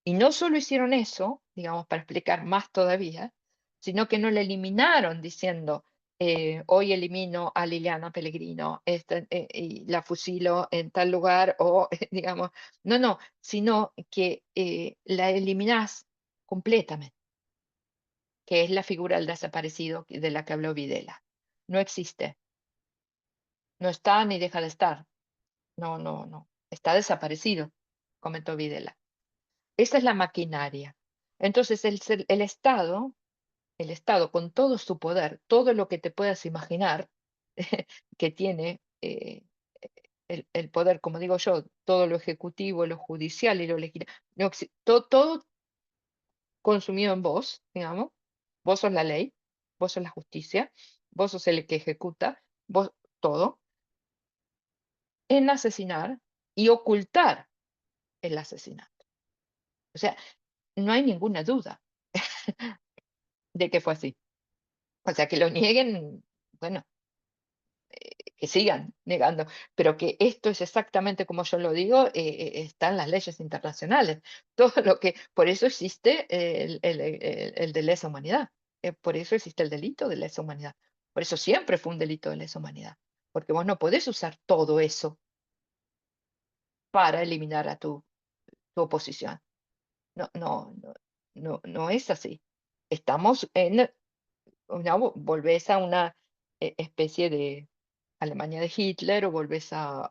Y no solo hicieron eso, digamos, para explicar más todavía, sino que no la eliminaron diciendo, hoy elimino a Liliana Pellegrino y la fusilo en tal lugar, o digamos, no, no, sino que la eliminás completamente, que es la figura del desaparecido de la que habló Videla. No existe, no está ni deja de estar. No, no, no. Está desaparecido, comentó Videla. Esa es la maquinaria. Entonces, el Estado, con todo su poder, todo lo que te puedas imaginar que tiene el poder, como digo yo, todo lo ejecutivo, lo judicial y lo legislativo, no todo consumido en vos, digamos, vos sos la ley, vos sos la justicia, vos sos el que ejecuta, vos todo, en asesinar y ocultar el asesinato. O sea, no hay ninguna duda de que fue así. O sea, que lo nieguen, bueno, que sigan negando, pero que esto es exactamente como yo lo digo, está en las leyes internacionales. Todo lo que, por eso existe el de lesa humanidad, por eso existe el delito de lesa humanidad. Por eso siempre fue un delito de lesa humanidad, porque vos no podés usar todo eso para eliminar a tu oposición. No, no, no, no, no es así. Estamos en, volvés a una especie de Alemania de Hitler o volvés a,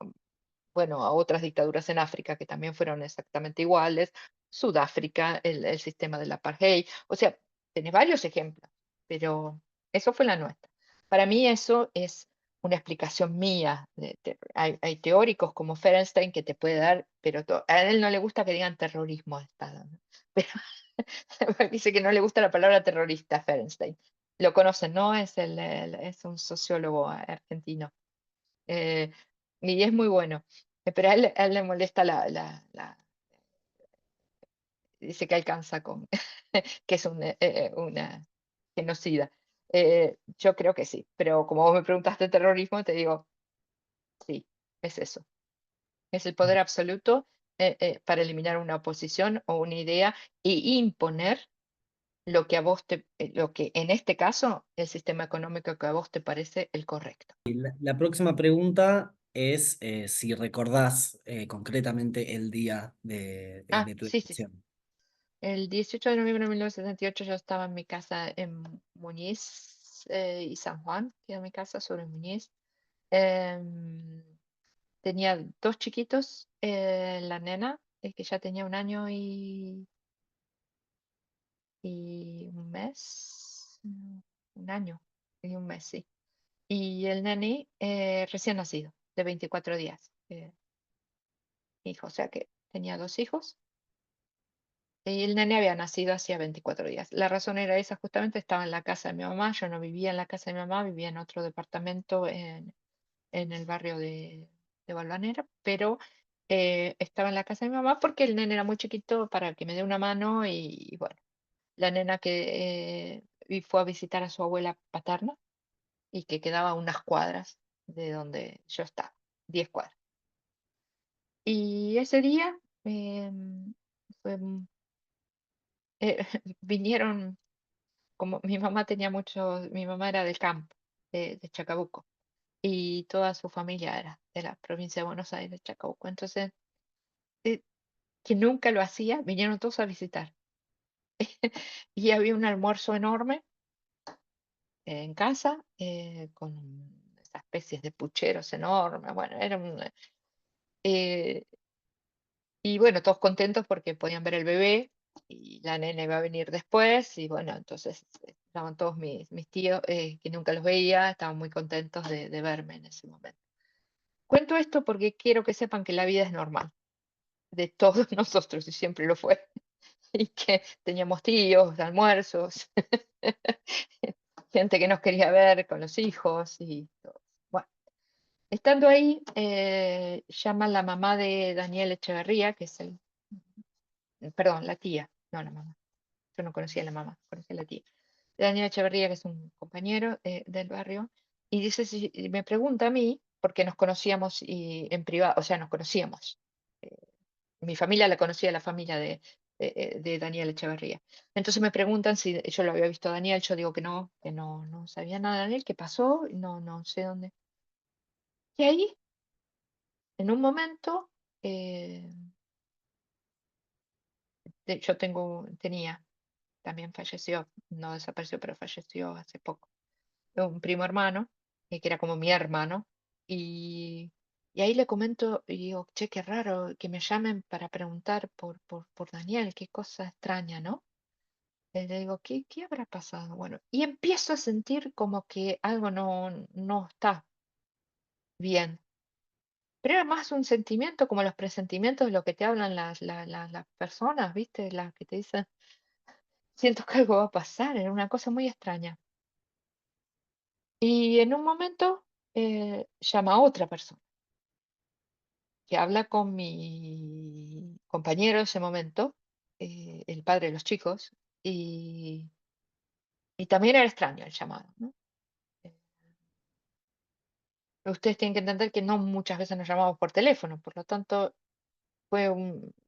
bueno, a otras dictaduras en África que también fueron exactamente iguales, Sudáfrica, el sistema del apartheid, o sea, tenés varios ejemplos, pero eso fue la nuestra. Para mí eso es una explicación mía. Hay teóricos como Ferenstein que te puede dar, pero a él no le gusta que digan terrorismo de Estado, ¿no? Pero dice que no le gusta la palabra terrorista, Ferenstein. Lo conocen, ¿no? Es un sociólogo argentino. eh, y es muy bueno. Pero a él le molesta dice que alcanza con, que es una genocida. Yo creo que sí, pero como vos me preguntaste terrorismo, te digo, sí, es eso. Es el poder absoluto para eliminar una oposición o una idea y imponer lo que a vos lo que en este caso, el sistema económico que a vos te parece el correcto. La próxima pregunta es si recordás concretamente el día Ah, de tu sí, sí, sí. decisión. El 18 de noviembre de 1978 yo estaba en mi casa en Muñiz y San Juan, que era mi casa sobre Muñiz. Em, Tenía dos chiquitos, la nena, que ya tenía un año y un mes, un año y un mes, sí. Y el nene recién nacido, de 24 días, hijo, o sea que tenía dos hijos. Y el nene había nacido hacía 24 días. La razón era esa, justamente estaba en la casa de mi mamá, yo no vivía en la casa de mi mamá, vivía en otro departamento en el barrio de Balvanera, pero estaba en la casa de mi mamá porque el nene era muy chiquito para que me dé una mano y bueno, la nena que y fue a visitar a su abuela paterna y que quedaba a unas cuadras de donde yo estaba, 10 cuadras. Y ese día, fue, vinieron, como mi mamá era del campo, de Chacabuco, y toda su familia era de la provincia de Buenos Aires, Chacabuco. Entonces, eh, que nunca lo hacía, vinieron todos a visitar. Y había un almuerzo enorme en casa, con esas especies de pucheros enormes. Bueno, era eh, y bueno, todos contentos porque podían ver el bebé y la nena iba a venir después. Y bueno, entonces estaban todos mis tíos, que nunca los veía, estaban muy contentos de verme en ese momento. Cuento esto porque quiero que sepan que la vida es normal, de todos nosotros, y siempre lo fue. Y que teníamos tíos, almuerzos, gente que nos quería ver con los hijos y todo. Bueno, estando ahí, llama la mamá de Daniel Echeverría, que es perdón, la tía, no la mamá. Yo no conocía a la mamá, conocía a la tía. Daniel Echeverría, que es un compañero, del barrio, y dice, y me pregunta a mí, porque nos conocíamos y en privado, o sea, nos conocíamos. eh, Mi familia la conocía, la familia de Daniel Echeverría. Entonces me preguntan si yo lo había visto a Daniel. Yo digo que no, no sabía nada de Daniel, qué pasó, no, no sé dónde. Y ahí, en un momento, eh, tenía, también falleció, no desapareció, pero falleció hace poco, un primo hermano, que era como mi hermano. Y, y ahí le comento y digo, che, qué raro que me llamen para preguntar por Daniel, qué cosa extraña, ¿no? Le digo, ¿qué habrá pasado? Bueno, y empiezo a sentir como que algo no está bien. Pero era más un sentimiento, como los presentimientos de lo que te hablan las personas, ¿viste? Las que te dicen, siento que algo va a pasar, era una cosa muy extraña. Y en un momento, llama a otra persona que habla con mi compañero en ese momento, el padre de los chicos, y, y también era extraño el llamado, ¿no? Eh, Ustedes tienen que entender que no muchas veces nos llamamos por teléfono, por lo tanto fue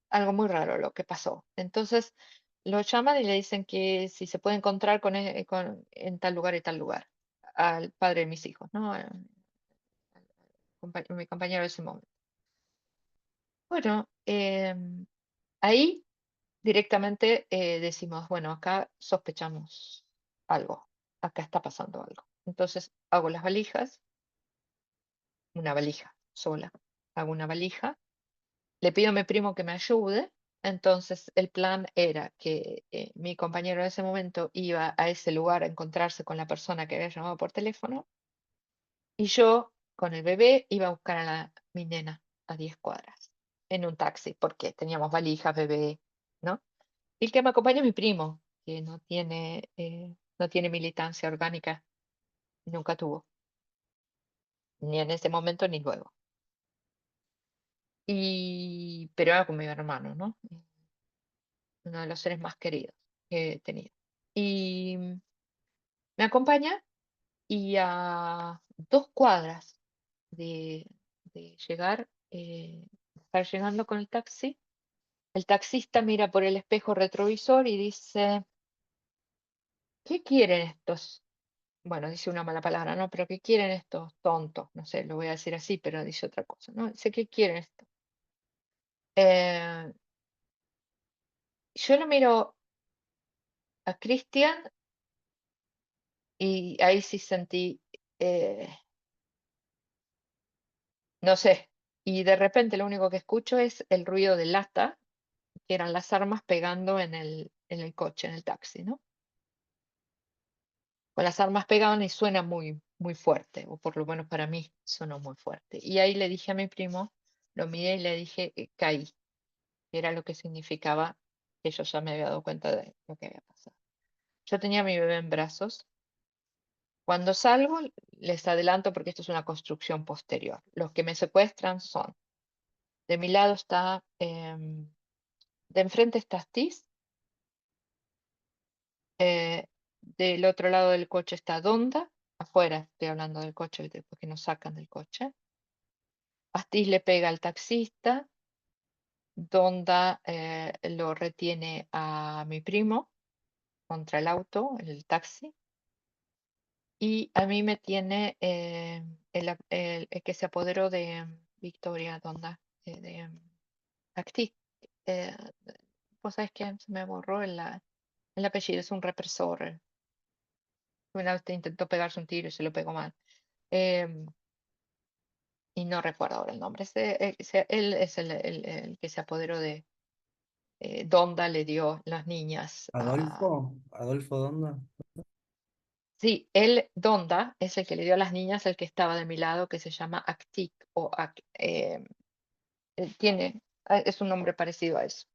algo muy raro lo que pasó. Entonces lo llaman y le dicen que si se puede encontrar en tal lugar y tal lugar, al padre de mis hijos, ¿no? Mi compañero de ese momento. Bueno, ahí directamente, decimos, bueno, acá sospechamos algo, acá está pasando algo. Entonces hago las valijas, una valija sola, hago una valija. Le pido a mi primo que me ayude. Entonces el plan era que, mi compañero en ese momento iba a ese lugar a encontrarse con la persona que había llamado por teléfono, y yo con el bebé iba a buscar a mi nena a 10 cuadras en un taxi, porque teníamos valijas, bebé, ¿no? Y el que me acompaña es mi primo, que no tiene militancia orgánica, nunca tuvo, ni en ese momento ni luego. Pero era como mi hermano, ¿no? Uno de los seres más queridos que he tenido. Y me acompaña, y a 2 cuadras de, de llegar, de estar llegando con el taxi, el taxista mira por el espejo retrovisor y dice, ¿qué quieren estos? Bueno, dice una mala palabra, ¿no? Pero ¿qué quieren estos tontos? No sé, lo voy a decir así, pero dice otra cosa, ¿no? Dice, ¿qué quieren esto? Eh, yo lo miro a Cristian, y ahí sí sentí, eh, no sé, y de repente lo único que escucho es el ruido del lata, que eran las armas pegando en el coche, en el taxi, ¿no? Con las armas pegaban y suena muy, muy fuerte, o por lo menos para mí sonó muy fuerte. Y ahí le dije a mi primo, lo miré y le dije, caí, que era lo que significaba que yo ya me había dado cuenta de lo que había pasado. Yo tenía a mi bebé en brazos. Cuando salgo, les adelanto porque esto es una construcción posterior. Los que me secuestran son, de mi lado está, de enfrente está Astiz, del otro lado del coche está Donda, afuera estoy hablando del coche, después que nos sacan del coche. Astiz le pega al taxista, Donda lo retiene a mi primo contra el auto, el taxi, y a mí me tiene el que se apoderó de Victoria Donda, de Acti. Eh, Vos sabés que se me borró el apellido, es un represor. Una vez intentó pegarse un tiro y se lo pegó mal. Em, y no recuerdo ahora el nombre. Él es el que se apoderó de Donda, le dio las niñas a... Adolfo Donda. Sí, él, Donda, es el que le dio a las niñas el que estaba de mi lado, que se llama Actic, tiene, es un nombre parecido a eso.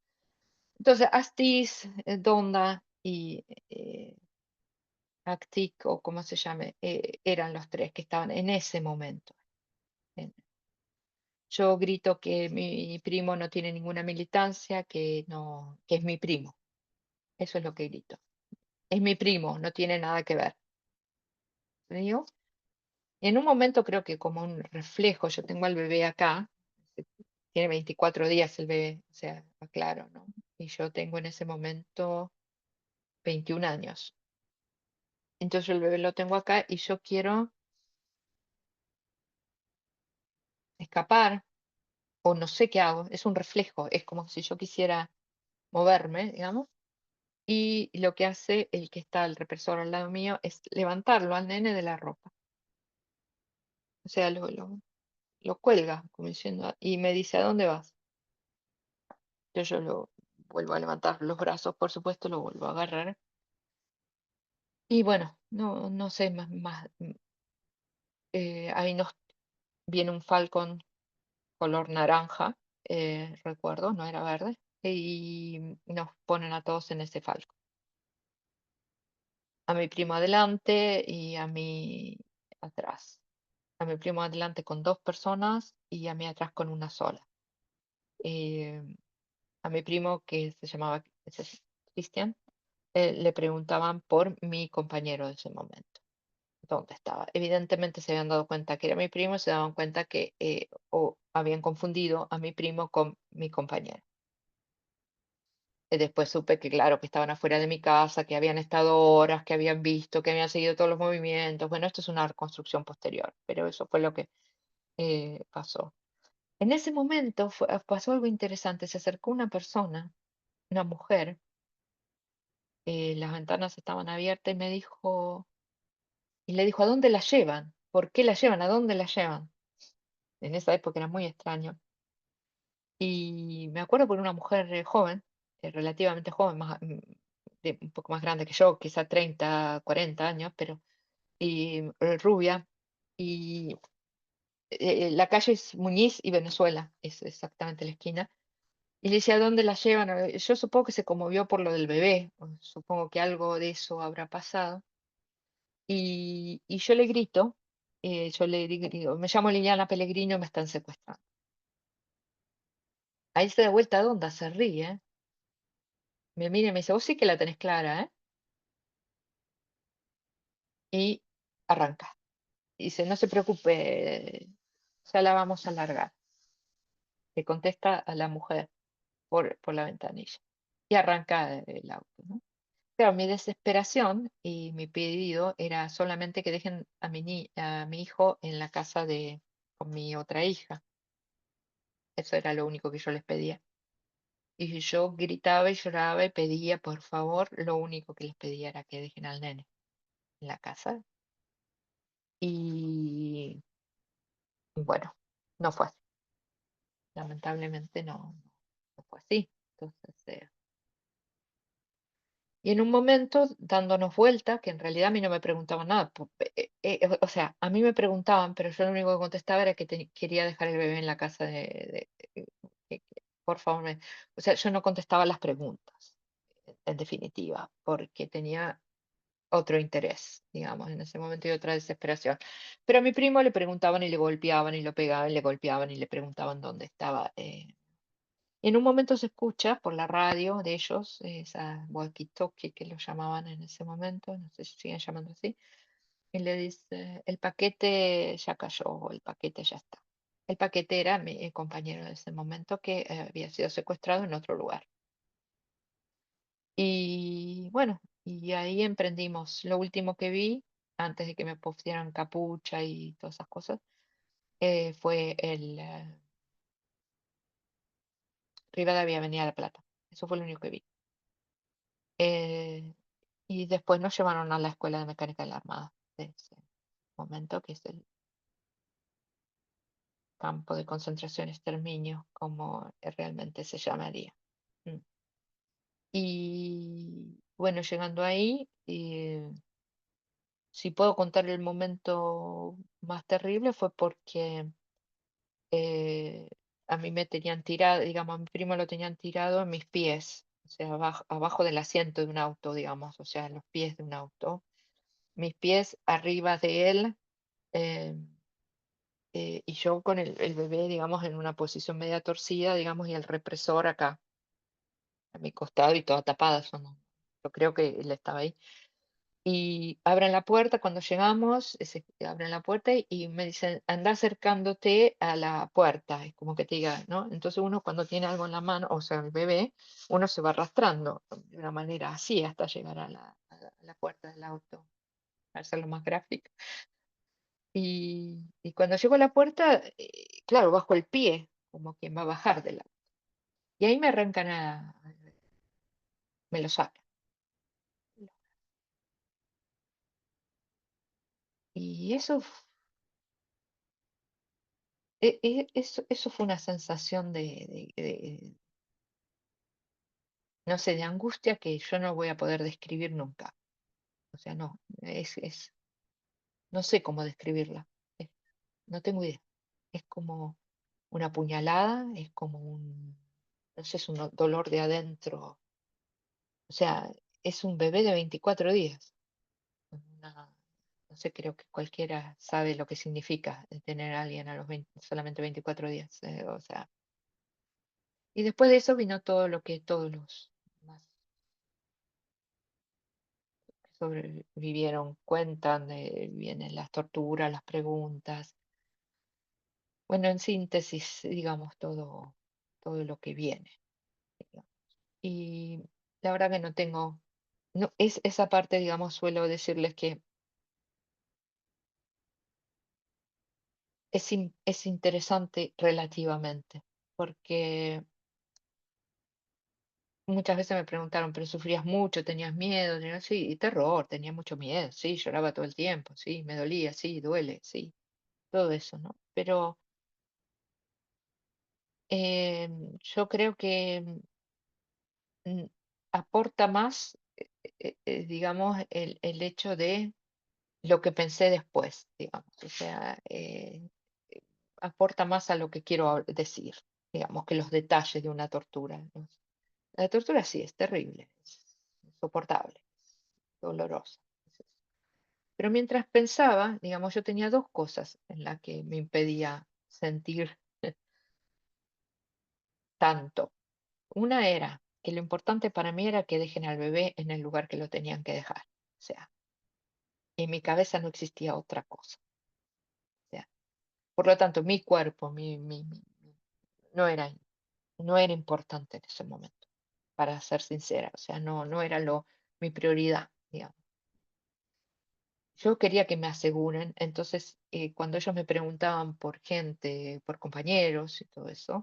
Entonces, Astis, Donda y Actic, o como se llame, eran los tres que estaban en ese momento. En- Yo grito que mi primo no tiene ninguna militancia, que no, que es mi primo. Eso es lo que grito. Es mi primo, no tiene nada que ver. ¿Digo? En un momento creo que como un reflejo, yo tengo al bebé acá, eh, tiene 24 días el bebé, o sea, claro, ¿no? Y yo tengo en ese momento 21 años. Entonces el bebé lo tengo acá y yo quiero escapar o no sé qué hago, es un reflejo, es como si yo quisiera moverme, digamos, y lo que hace el que está el represor al lado mío es levantarlo al nene de la ropa, o sea, lo cuelga, como diciendo, y me dice, ¿a dónde vas? Yo lo vuelvo a levantar los brazos, por supuesto, lo vuelvo a agarrar. Y bueno, no sé ahí nos viene un Falcon color naranja, recuerdo, no era verde, y nos ponen a todos en ese Falcon. A mi primo adelante y a mí atrás. A mi primo adelante con dos personas y a mí atrás con una sola. Eh, a mi primo, que se llamaba Cristian, le preguntaban por mi compañero de ese momento, dónde estaba. Evidentemente se habían dado cuenta que era mi primo y se daban cuenta que o habían confundido a mi primo con mi compañero. Después supe que, claro, que estaban afuera de mi casa, que habían estado horas, que habían visto, que habían seguido todos los movimientos. Bueno, esto es una reconstrucción posterior, pero eso fue lo que pasó. En ese momento pasó algo interesante. Se acercó una persona, una mujer, las ventanas estaban abiertas y me dijo, y le dijo, ¿a dónde la llevan? ¿Por qué la llevan? ¿A dónde la llevan? En esa época era muy extraño. Y me acuerdo por una mujer joven, relativamente joven, un poco más grande que yo, quizá 30, 40 años, pero y, rubia. Y la calle es Muñiz y Venezuela, es exactamente la esquina. Y le decía, ¿a dónde la llevan? Yo supongo que se conmovió por lo del bebé, o supongo que algo de eso habrá pasado. Y yo le grito, yo le digo, me llamo Liliana Pellegrino, me están secuestrando. Ahí se da vuelta Donda, se ríe, me mira y me dice, vos sí que la tenés clara, ¿eh? Y arranca. Y dice, no se preocupe, ya la vamos a largar. Le contesta a la mujer por la ventanilla. Y arranca el auto, ¿no? Claro, mi desesperación y mi pedido era solamente que dejen a mi hijo en la casa con mi otra hija. Eso era lo único que yo les pedía. Y yo gritaba y lloraba y pedía, por favor, lo único que les pedía era que dejen al nene en la casa. Y bueno, no fue así. Lamentablemente no fue así. Entonces, y en un momento, dándonos vuelta, que en realidad a mí no me preguntaban nada, o sea, a mí me preguntaban, pero yo lo único que contestaba era que quería dejar el bebé en la casa por favor, o sea, yo no contestaba las preguntas, en definitiva, porque tenía otro interés, digamos, en ese momento y otra desesperación. Pero a mi primo le preguntaban y le golpeaban y lo pegaban, le golpeaban y le preguntaban dónde estaba. En un momento se escucha por la radio de ellos, esa walkie-talkie que lo llamaban en ese momento, no sé si siguen llamando así, y le dice, el paquete ya cayó o el paquete ya está. El paquete era mi compañero de ese momento que había sido secuestrado en otro lugar. Y bueno, y ahí emprendimos. Lo último que vi, antes de que me pusieran capucha y todas esas cosas, fue el Rivadavia, Avenida La Plata. Eso fue lo único que vi. Eh, y después nos llevaron a la Escuela de Mecánica de la Armada de ese momento, que es el campo de concentración exterminio, como realmente se llamaría. Mm. Y bueno, llegando ahí, si puedo contar el momento más terrible, fue porque eh, a mí me tenían tirado, digamos, a mi primo lo tenían tirado en mis pies, o sea, abajo del asiento de un auto, digamos, o sea, en los pies de un auto. Mis pies arriba de él, eh, y yo con el bebé, digamos, en una posición media torcida, digamos, y el represor acá, a mi costado y toda tapada. Yo creo que él estaba ahí. Y abren la puerta cuando llegamos, abren la puerta y me dicen, anda acercándote a la puerta, es como que te diga, ¿no? Entonces uno cuando tiene algo en la mano, o sea, el bebé, uno se va arrastrando de una manera así hasta llegar a la puerta del auto, para hacerlo más gráfico. Y cuando llego a la puerta, claro, bajo el pie, como quien va a bajar del auto. Y ahí me arrancan me lo sacan. Y eso fue una sensación no sé, de angustia que yo no voy a poder describir nunca. O sea, no, no sé cómo describirla. es- no tengo idea. Es como una puñalada, es como no sé, es un dolor de adentro. O sea, es un bebé de 24 días. una- no sé, creo que cualquiera sabe lo que significa tener a alguien a los solamente 24 días. O sea, y después de eso vino todo lo que todos los más que sobrevivieron cuentan, vienen las torturas, las preguntas. Bueno, en síntesis, digamos, todo lo que viene, digamos. Y la verdad que no tengo, no, es esa parte, digamos, suelo decirles que es interesante relativamente, porque muchas veces me preguntaron, ¿pero sufrías mucho? ¿Tenías miedo? Sí, y terror, tenía mucho miedo, sí, lloraba todo el tiempo, sí, me dolía, sí, duele, sí, todo eso, ¿no? Pero yo creo que mm, aporta más, digamos, el hecho de lo que pensé después, digamos, o sea, eh, aporta más a lo que quiero decir, digamos, que los detalles de una tortura, ¿no? La tortura sí es terrible, es insoportable, es dolorosa. Pero mientras pensaba, digamos, yo tenía dos cosas en las que me impedía sentir tanto. Una era que lo importante para mí era que dejen al bebé en el lugar que lo tenían que dejar. O sea, en mi cabeza no existía otra cosa. O sea, por lo tanto, mi cuerpo, no era, no era importante en ese momento, para ser sincera. O sea, no era mi prioridad, digamos. Yo quería que me aseguren, entonces cuando ellos me preguntaban por gente, por compañeros y todo eso,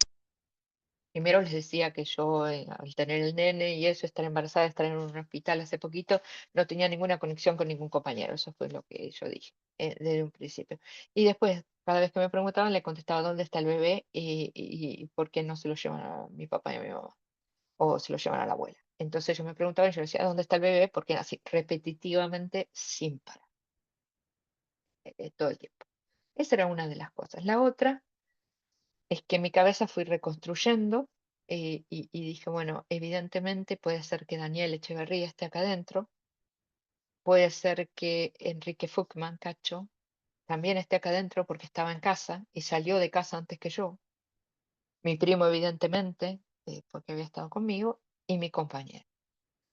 primero les decía que yo, al tener el nene y eso, estar embarazada, estar en un hospital hace poquito, no tenía ninguna conexión con ningún compañero. Eso fue lo que yo dije desde un principio. Y después, cada vez que me preguntaban, le contestaba dónde está el bebé y por qué no se lo llevan a mi papá y a mi mamá, o se lo llevan a la abuela. Entonces ellos me preguntaban y yo decía, ¿dónde está el bebé? Porque así, repetitivamente, sin parar, todo el tiempo. Esa era una de las cosas. La otra es que en mi cabeza fui reconstruyendo, y dije, bueno, evidentemente puede ser que Daniel Echeverría esté acá adentro, puede ser que Enrique Fuchman, Cacho, también esté acá adentro porque estaba en casa y salió de casa antes que yo, mi primo evidentemente, porque había estado conmigo, y mi compañero.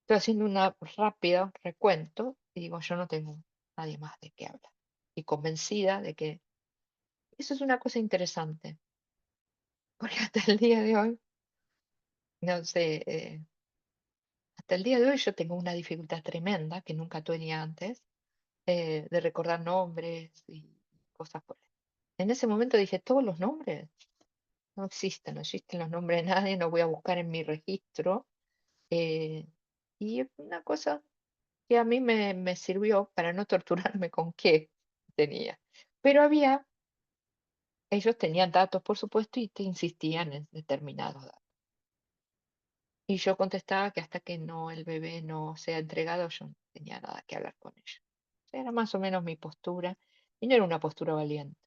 Estoy haciendo una rápida recuento y digo, yo no tengo nadie más de qué hablar. Y convencida de que Eso es una cosa interesante, porque hasta el día de hoy, no sé, hasta el día de hoy yo tengo una dificultad tremenda que nunca tenía antes, de recordar nombres y cosas por el. En ese momento dije, todos los nombres no existen los nombres de nadie, no voy a buscar en mi registro. eh, y es una cosa que a mí me sirvió para no torturarme con qué tenía. Pero ellos tenían datos, por supuesto, y te insistían en determinados datos. Y yo contestaba que hasta que no el bebé no sea entregado, yo no tenía nada que hablar con ellos. Era más o menos mi postura, y no era una postura valiente,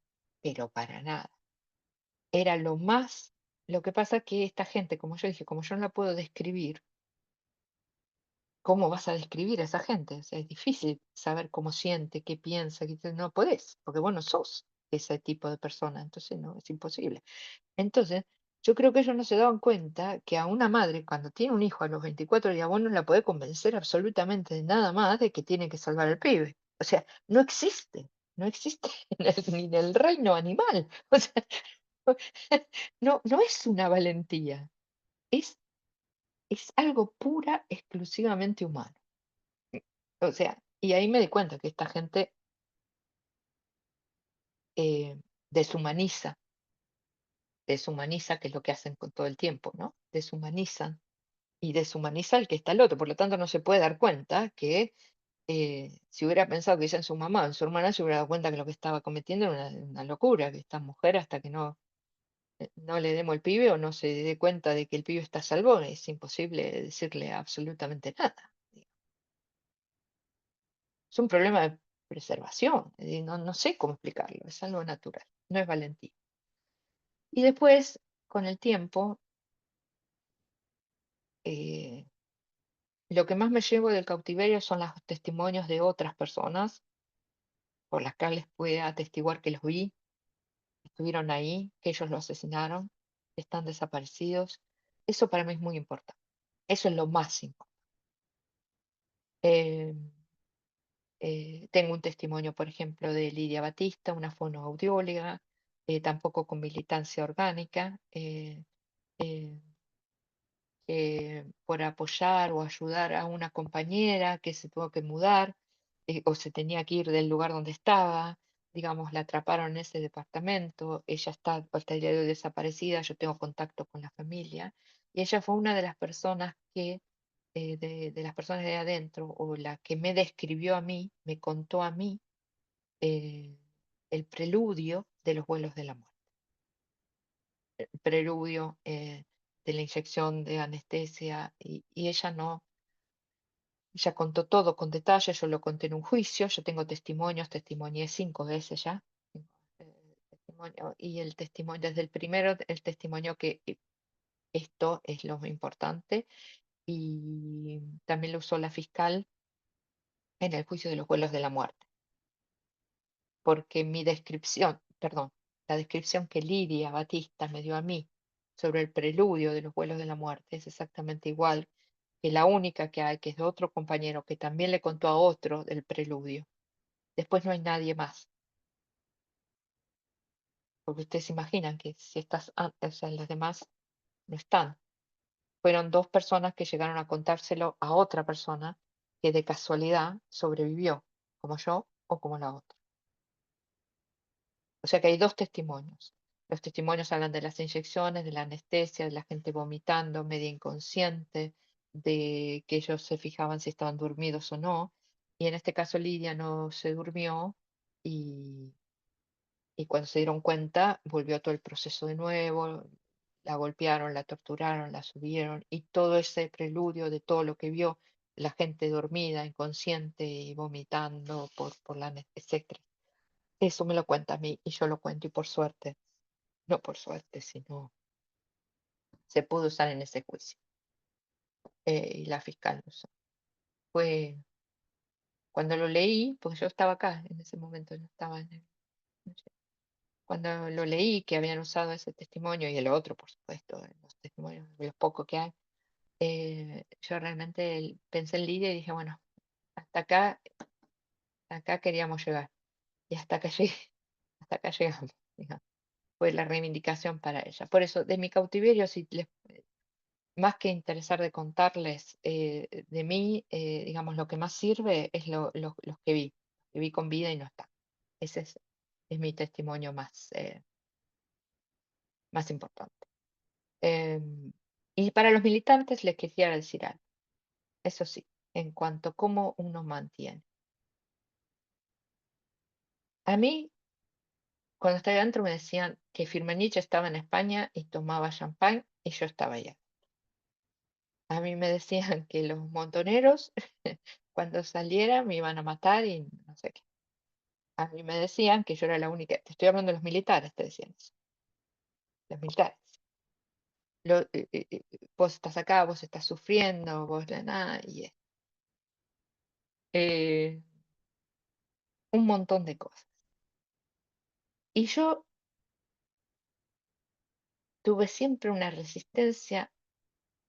pero para nada. Era lo que pasa que esta gente, como yo dije, como yo no la puedo describir, ¿cómo vas a describir a esa gente? O sea, es difícil saber cómo siente, qué piensa, no podés, porque vos no sos ese tipo de persona, entonces no, es imposible. Entonces, yo creo que ellos no se daban cuenta que a una madre, cuando tiene un hijo a los 24 días, vos no la podés convencer absolutamente de nada más de que tiene que salvar al pibe. O sea, no existe, no existe ni en el reino animal. O sea, no, no es una valentía, es, es algo pura, exclusivamente humano. O sea, y ahí me di cuenta que esta gente eh, deshumaniza, deshumaniza, que es lo que hacen con todo el tiempo, ¿no? Deshumanizan y deshumaniza al que está al otro. Por lo tanto, no se puede dar cuenta que si hubiera pensado que ella en su mamá o en su hermana, se hubiera dado cuenta que lo que estaba cometiendo era una locura, que esta mujer hasta que no le demos el pibe o no se dé cuenta de que el pibe está a salvo, es imposible decirle absolutamente nada. Es un problema de preservación, no, no sé cómo explicarlo, es algo natural, no es valentía. Y después, con el tiempo, eh, lo que más me llevo del cautiverio son los testimonios de otras personas por las cuales pude atestiguar que los vi, estuvieron ahí, que ellos lo asesinaron, que están desaparecidos. Eso para mí es muy importante. Eso es lo más importante. Eh, tengo un testimonio, por ejemplo, de Lidia Batista, una fonoaudióloga, tampoco con militancia orgánica, eh, que por apoyar o ayudar a una compañera que se tuvo que mudar o se tenía que ir del lugar donde estaba, digamos, la atraparon en ese departamento, ella está hasta el día de hoy desaparecida, yo tengo contacto con la familia, y ella fue una de las personas que, de las personas de adentro, o la que me describió a mí, me contó a mí eh, el preludio de los vuelos del amor, preludio de la inyección de anestesia, y ella no. Ella contó todo con detalle, yo lo conté en un juicio, yo tengo testimonios, testimonié 5 veces ya. Tengo, testimonio, y el testimonio, desde el primero, el testimonio que esto es lo importante, y también lo usó la fiscal en el juicio de los vuelos de la muerte, porque mi descripción, perdón, la descripción que Lidia Batista me dio a mí sobre el preludio de los vuelos de la muerte es exactamente igual que la única que hay, que es de otro compañero que también le contó a otro del preludio. Después no hay nadie más, porque ustedes se imaginan que si estas, o sea, las demás no están. Fueron dos personas que llegaron a contárselo a otra persona que de casualidad sobrevivió, como yo o como la otra. O sea que hay dos testimonios. Los testimonios hablan de las inyecciones, de la anestesia, de la gente vomitando, media inconsciente, de que ellos se fijaban si estaban dormidos o no. Y en este caso Lidia no se durmió y Y cuando se dieron cuenta, volvió todo el proceso de nuevo, la golpearon, la torturaron, la subieron, y todo ese preludio de todo lo que vio, la gente dormida, inconsciente y vomitando por la etcétera. Eso me lo cuenta a mí y yo lo cuento, y por suerte, no por suerte, sino se pudo usar en ese juicio. Y la fiscal lo usó. Fue cuando lo leí, porque yo estaba acá en ese momento, no estaba en el. Cuando lo leí que habían usado ese testimonio y el otro, por supuesto, en los testimonios, los pocos que hay, yo realmente pensé en Lidia y dije, bueno, hasta acá, acá queríamos llegar y hasta acá llegué, hasta acá llegamos. digamos. Fue la reivindicación para ella. Por eso, de mi cautiverio, si les más que interesar de contarles, de mí, digamos, lo que más sirve es los que vi con vida y no están. Ese es mi testimonio más importante. Y para los militantes les quisiera decir algo, eso sí, en cuanto a cómo uno mantiene. A mí, cuando estaba adentro, me decían que Firmenich estaba en España y tomaba champán y yo estaba allá. A mí me decían que los montoneros, cuando saliera, me iban a matar y no sé qué. A mí me decían que yo era la única, te estoy hablando de los militares, te decían eso, los militares. Vos estás acá, vos estás sufriendo, vos de nada, eh, un montón de cosas. Y yo tuve siempre una resistencia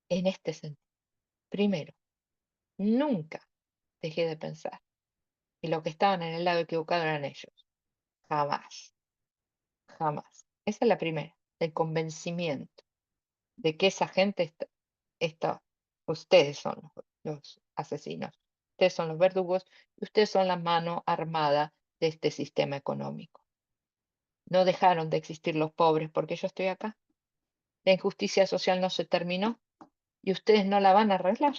en este sentido. Primero, nunca dejé de pensar que los que estaban en el lado equivocado eran ellos. Jamás, jamás. Esa es la primera, el convencimiento de que esa gente está, ustedes son los asesinos, ustedes son los verdugos, y ustedes son la mano armada de este sistema económico. No dejaron de existir los pobres porque yo estoy acá. La injusticia social no se terminó y ustedes no la van a arreglar.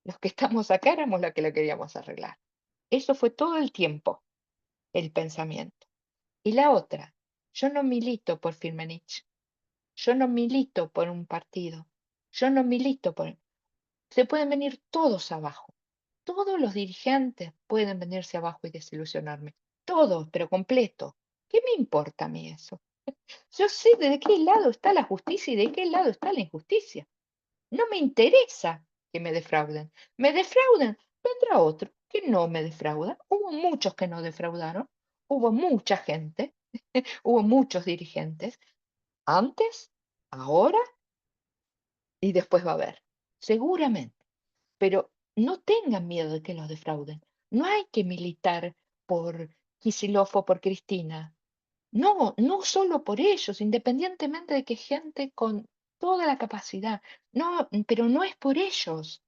Los que estamos acá éramos los que la queríamos arreglar. Eso fue todo el tiempo el pensamiento. Y la otra, yo no milito por Firmenich, yo no milito por un partido, yo no milito por... Se pueden venir todos abajo, todos los dirigentes pueden venirse abajo y desilusionarme, todos, pero completo. ¿Qué me importa a mí eso? Yo sé de qué lado está la justicia y de qué lado está la injusticia. No me interesa que me defrauden. Me defraudan, vendrá otro que no me defrauda. Hubo muchos que no defraudaron. Hubo mucha gente. Hubo muchos dirigentes. Antes, ahora y después va a haber. Seguramente. Pero no tengan miedo de que los defrauden. No hay que militar por Kicillof o por Cristina. No, no solo por ellos, independientemente de que gente con toda la capacidad. No, pero no es por ellos.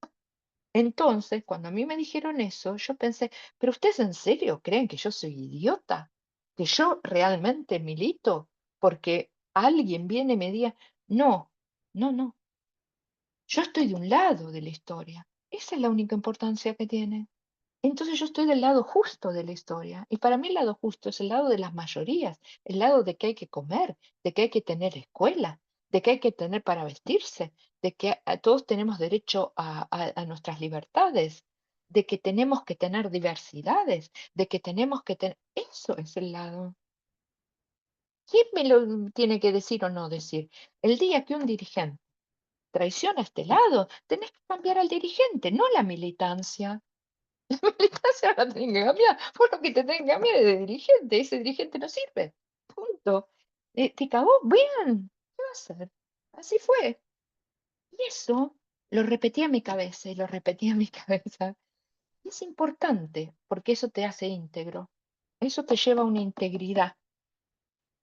Entonces, cuando a mí me dijeron eso, yo pensé, ¿pero ustedes en serio creen que yo soy idiota? ¿Que yo realmente milito? Porque alguien viene y me diga, no, no, no, yo estoy de un lado de la historia. Esa es la única importancia que tiene. Entonces yo estoy del lado justo de la historia. Y para mí el lado justo es el lado de las mayorías, el lado de que hay que comer, de que hay que tener escuela, de que hay que tener para vestirse, de que todos tenemos derecho a nuestras libertades, de que tenemos que tener diversidades, de que tenemos que tener... Eso es el lado. ¿Quién me lo tiene que decir o no decir? El día que un dirigente traiciona este lado, tenés que cambiar al dirigente, no la militancia. Militancia la tienen que cambiar. Vos lo que te tenés que cambiar es de dirigente. Ese dirigente no sirve. Punto. ¿Te cagó? Bien. ¿Qué va a hacer? Así fue. Y eso lo repetía en mi cabeza y lo repetía en mi cabeza. Y es importante porque eso te hace íntegro. Eso te lleva a una integridad.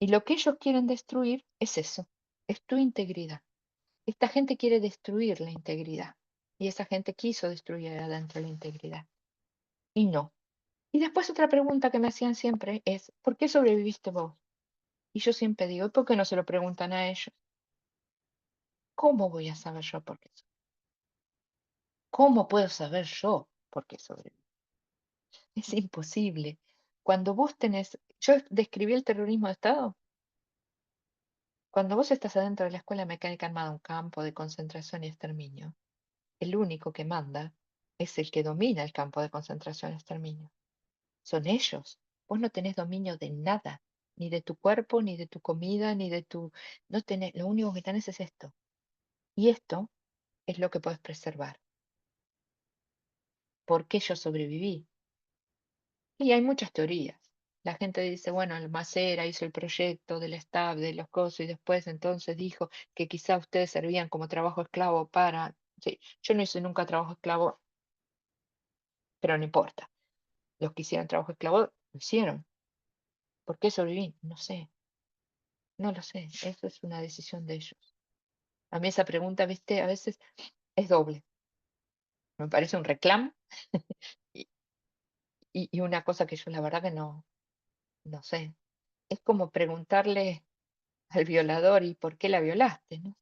Y lo que ellos quieren destruir es eso. Es tu integridad. Esta gente quiere destruir la integridad. Y esa gente quiso destruir adentro la integridad. Y no. Y después otra pregunta que me hacían siempre es, ¿por qué sobreviviste vos? Y yo siempre digo, ¿y por qué no se lo preguntan a ellos? ¿Cómo voy a saber yo por qué? ¿Cómo puedo saber yo por qué sobreviví? Es imposible. Cuando vos tenés, yo describí el terrorismo de Estado, cuando vos estás adentro de la Escuela Mecánica Armada, un campo de concentración y exterminio, el único que manda es el que domina el campo de concentración y exterminio. Son ellos. Vos no tenés dominio de nada, ni de tu cuerpo, ni de tu comida, ni de tu... No tenés, lo único que tenés es esto. Y esto es lo que puedes preservar. ¿Por qué yo sobreviví? Y hay muchas teorías. La gente dice, bueno, el Macera hizo el proyecto del staff, de los cosos, y después entonces dijo que quizá ustedes servían como trabajo esclavo para... Sí, yo no hice nunca trabajo esclavo, pero no importa. Los que hicieron trabajo esclavo lo hicieron. ¿Por qué sobreviví? No sé. No lo sé, eso es una decisión de ellos. A mí esa pregunta, viste, a veces es doble. Me parece un reclamo y, y una cosa que yo la verdad que no sé. Es como preguntarle al violador, ¿y por qué la violaste? ¿No?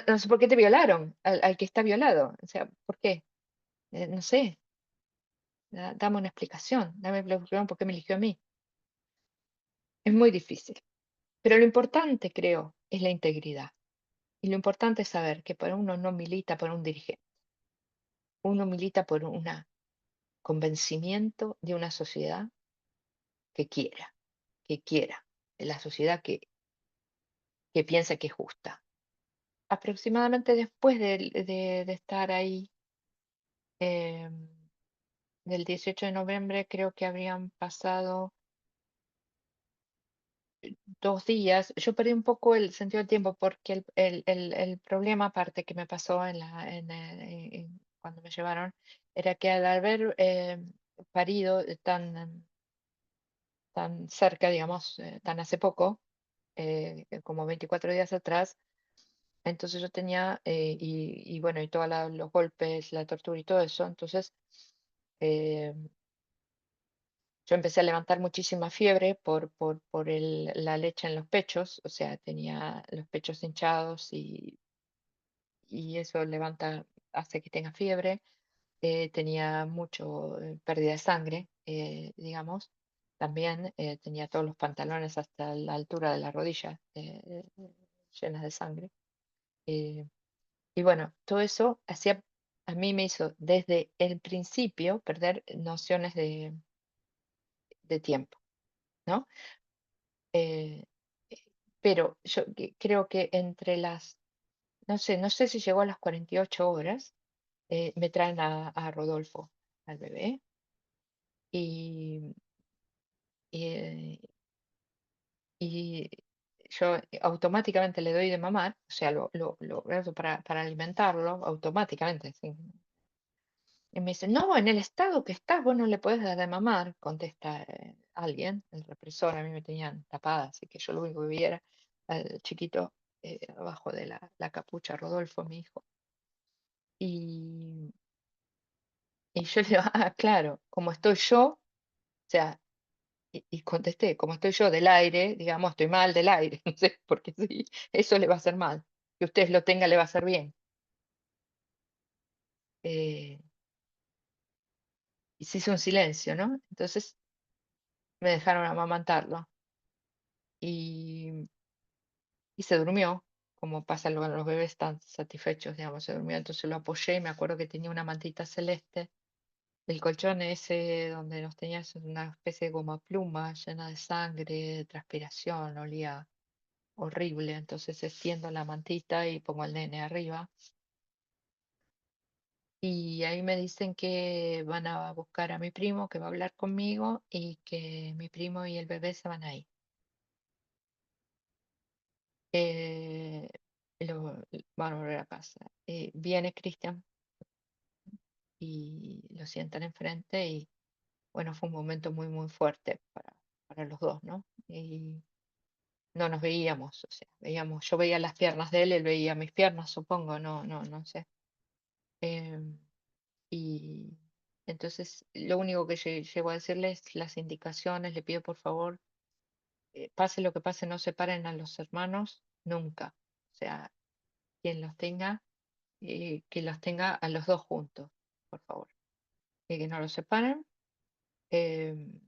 No sé por qué te violaron, al que está violado. O sea, ¿por qué? No sé, dame una explicación, dame una explicación por qué me eligió a mí. Es muy difícil. Pero lo importante, creo, es la integridad. Y lo importante es saber que para uno no milita por un dirigente, uno milita por un convencimiento de una sociedad que quiera, que quiera, la sociedad que piensa que es justa. Aproximadamente después de estar ahí, em, del 18 de noviembre, creo que habrían pasado 2 días. Yo perdí un poco el sentido del tiempo porque el problema, aparte que me pasó cuando me llevaron, era que al haber parido tan cerca, digamos, tan hace poco, como 24 días atrás, entonces yo tenía, y bueno, y todos los golpes, la tortura y todo eso, entonces eh, yo empecé a levantar muchísima fiebre por la leche en los pechos, o sea, tenía los pechos hinchados y eso levanta, hace que tenga fiebre. Tenía mucho pérdida de sangre, digamos. También tenía todos los pantalones hasta la altura de la rodilla llenas de sangre. eh, y bueno, todo eso a mí me hizo desde el principio perder nociones de tiempo, ¿no? Eh, eh, pero yo creo que no sé si llegó a las 48 horas, me traen a Rodolfo, al bebé, y, y, y yo automáticamente le doy de mamar, o sea, lo eso para alimentarlo automáticamente. Y me dice, no, en el estado que estás, vos no le podés dar de mamar, contesta alguien, el represor, a mí me tenían tapada, así que yo lo único que vi era al chiquito abajo de la capucha, Rodolfo, mi hijo. Y, y yo le digo, ah, claro, como estoy yo, o sea, y contesté, como estoy yo del aire, digamos, estoy mal del aire, no sé, porque sí, eso le va a hacer mal. Que ustedes lo tengan le va a hacer bien. Eh, y se hizo un silencio, ¿no? Entonces me dejaron amamantarlo y, y se durmió, como pasa luego los bebés tan satisfechos, digamos, se durmió. Entonces lo apoyé y me acuerdo que tenía una mantita celeste. El colchón ese donde nos tenía es una especie de goma pluma llena de sangre, de transpiración, olía horrible. Entonces extiendo la mantita y pongo al nene arriba. Y ahí me dicen que van a buscar a mi primo, que va a hablar conmigo y que mi primo y el bebé se van a ir. Eh, van a volver a casa. Viene Cristian y lo sientan enfrente y bueno, fue un momento muy, muy fuerte para los dos, ¿no? Y no nos veíamos, o sea, yo veía las piernas de él, él veía mis piernas, supongo, no sé. Em, y entonces lo único que llego a decirle es las indicaciones, le pido por favor, pase lo que pase, no separen a los hermanos nunca. O sea, quien los tenga, que los tenga a los dos juntos, por favor. Que no los separen. em,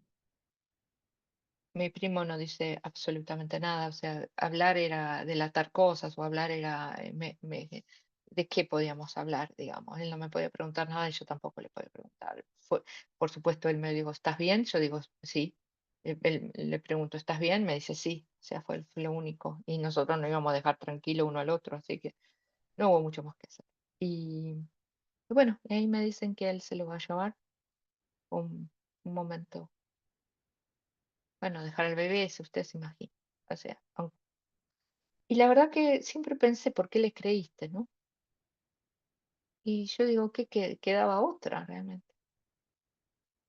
Mi primo no dice absolutamente nada, o sea, hablar era delatar cosas o hablar era, ¿de qué podíamos hablar, digamos? Él no me podía preguntar nada y yo tampoco le podía preguntar. Por supuesto, él me dijo, ¿estás bien? Yo digo, sí. Él le pregunto, ¿estás bien? Me dice, sí. O sea, fue lo único. Y nosotros no íbamos a dejar tranquilo uno al otro, así que no hubo mucho más que hacer. Y bueno, y ahí me dicen que él se lo va a llevar un momento. Bueno, dejar al bebé, si usted se imagina. O sea, y la verdad que siempre pensé, ¿por qué le creíste, no? Y yo digo que quedaba otra realmente.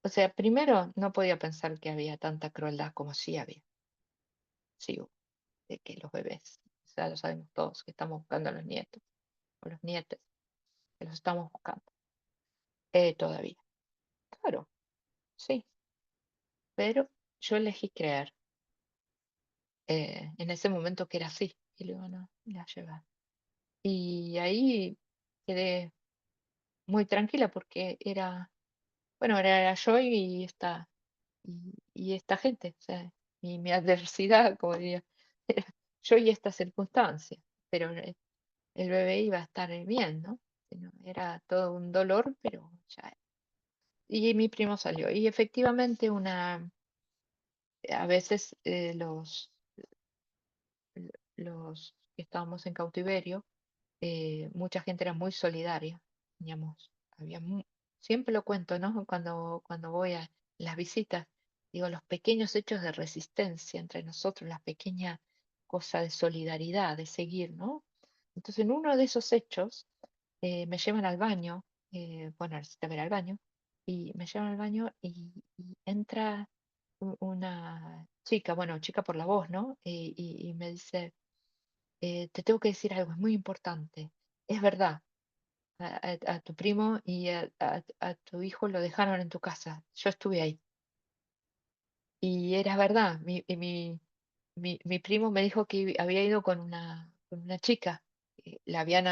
O sea, primero no podía pensar que había tanta crueldad como sí había. sí, de que los bebés, ya lo sabemos todos, que estamos buscando a los nietos o los nietes, que los estamos buscando todavía. Claro, sí, pero yo elegí creer en ese momento que era así y lo iban a llevar. Y ahí quedé muy tranquila porque era, bueno, era yo y esta gente, o sea, mi adversidad, como diría, era yo y esta circunstancia, pero el bebé iba a estar bien, ¿no? Era todo un dolor, pero ya. Y mi primo salió. Y efectivamente a veces los que estábamos en cautiverio, mucha gente era muy solidaria. Teníamos, había siempre lo cuento, ¿no? Cuando voy a las visitas, digo, los pequeños hechos de resistencia entre nosotros, las pequeñas cosas de solidaridad, de seguir, ¿no? Entonces, en uno de esos hechos, me llevan al baño, bueno, necesito ir al baño, y me llevan al baño y entra una chica, bueno, chica por la voz, ¿no? Y me dice, te tengo que decir algo, es muy importante. Es verdad, a tu primo y a tu hijo lo dejaron en tu casa. Yo estuve ahí. Y era verdad, mi primo me dijo que había ido con una chica. La habían,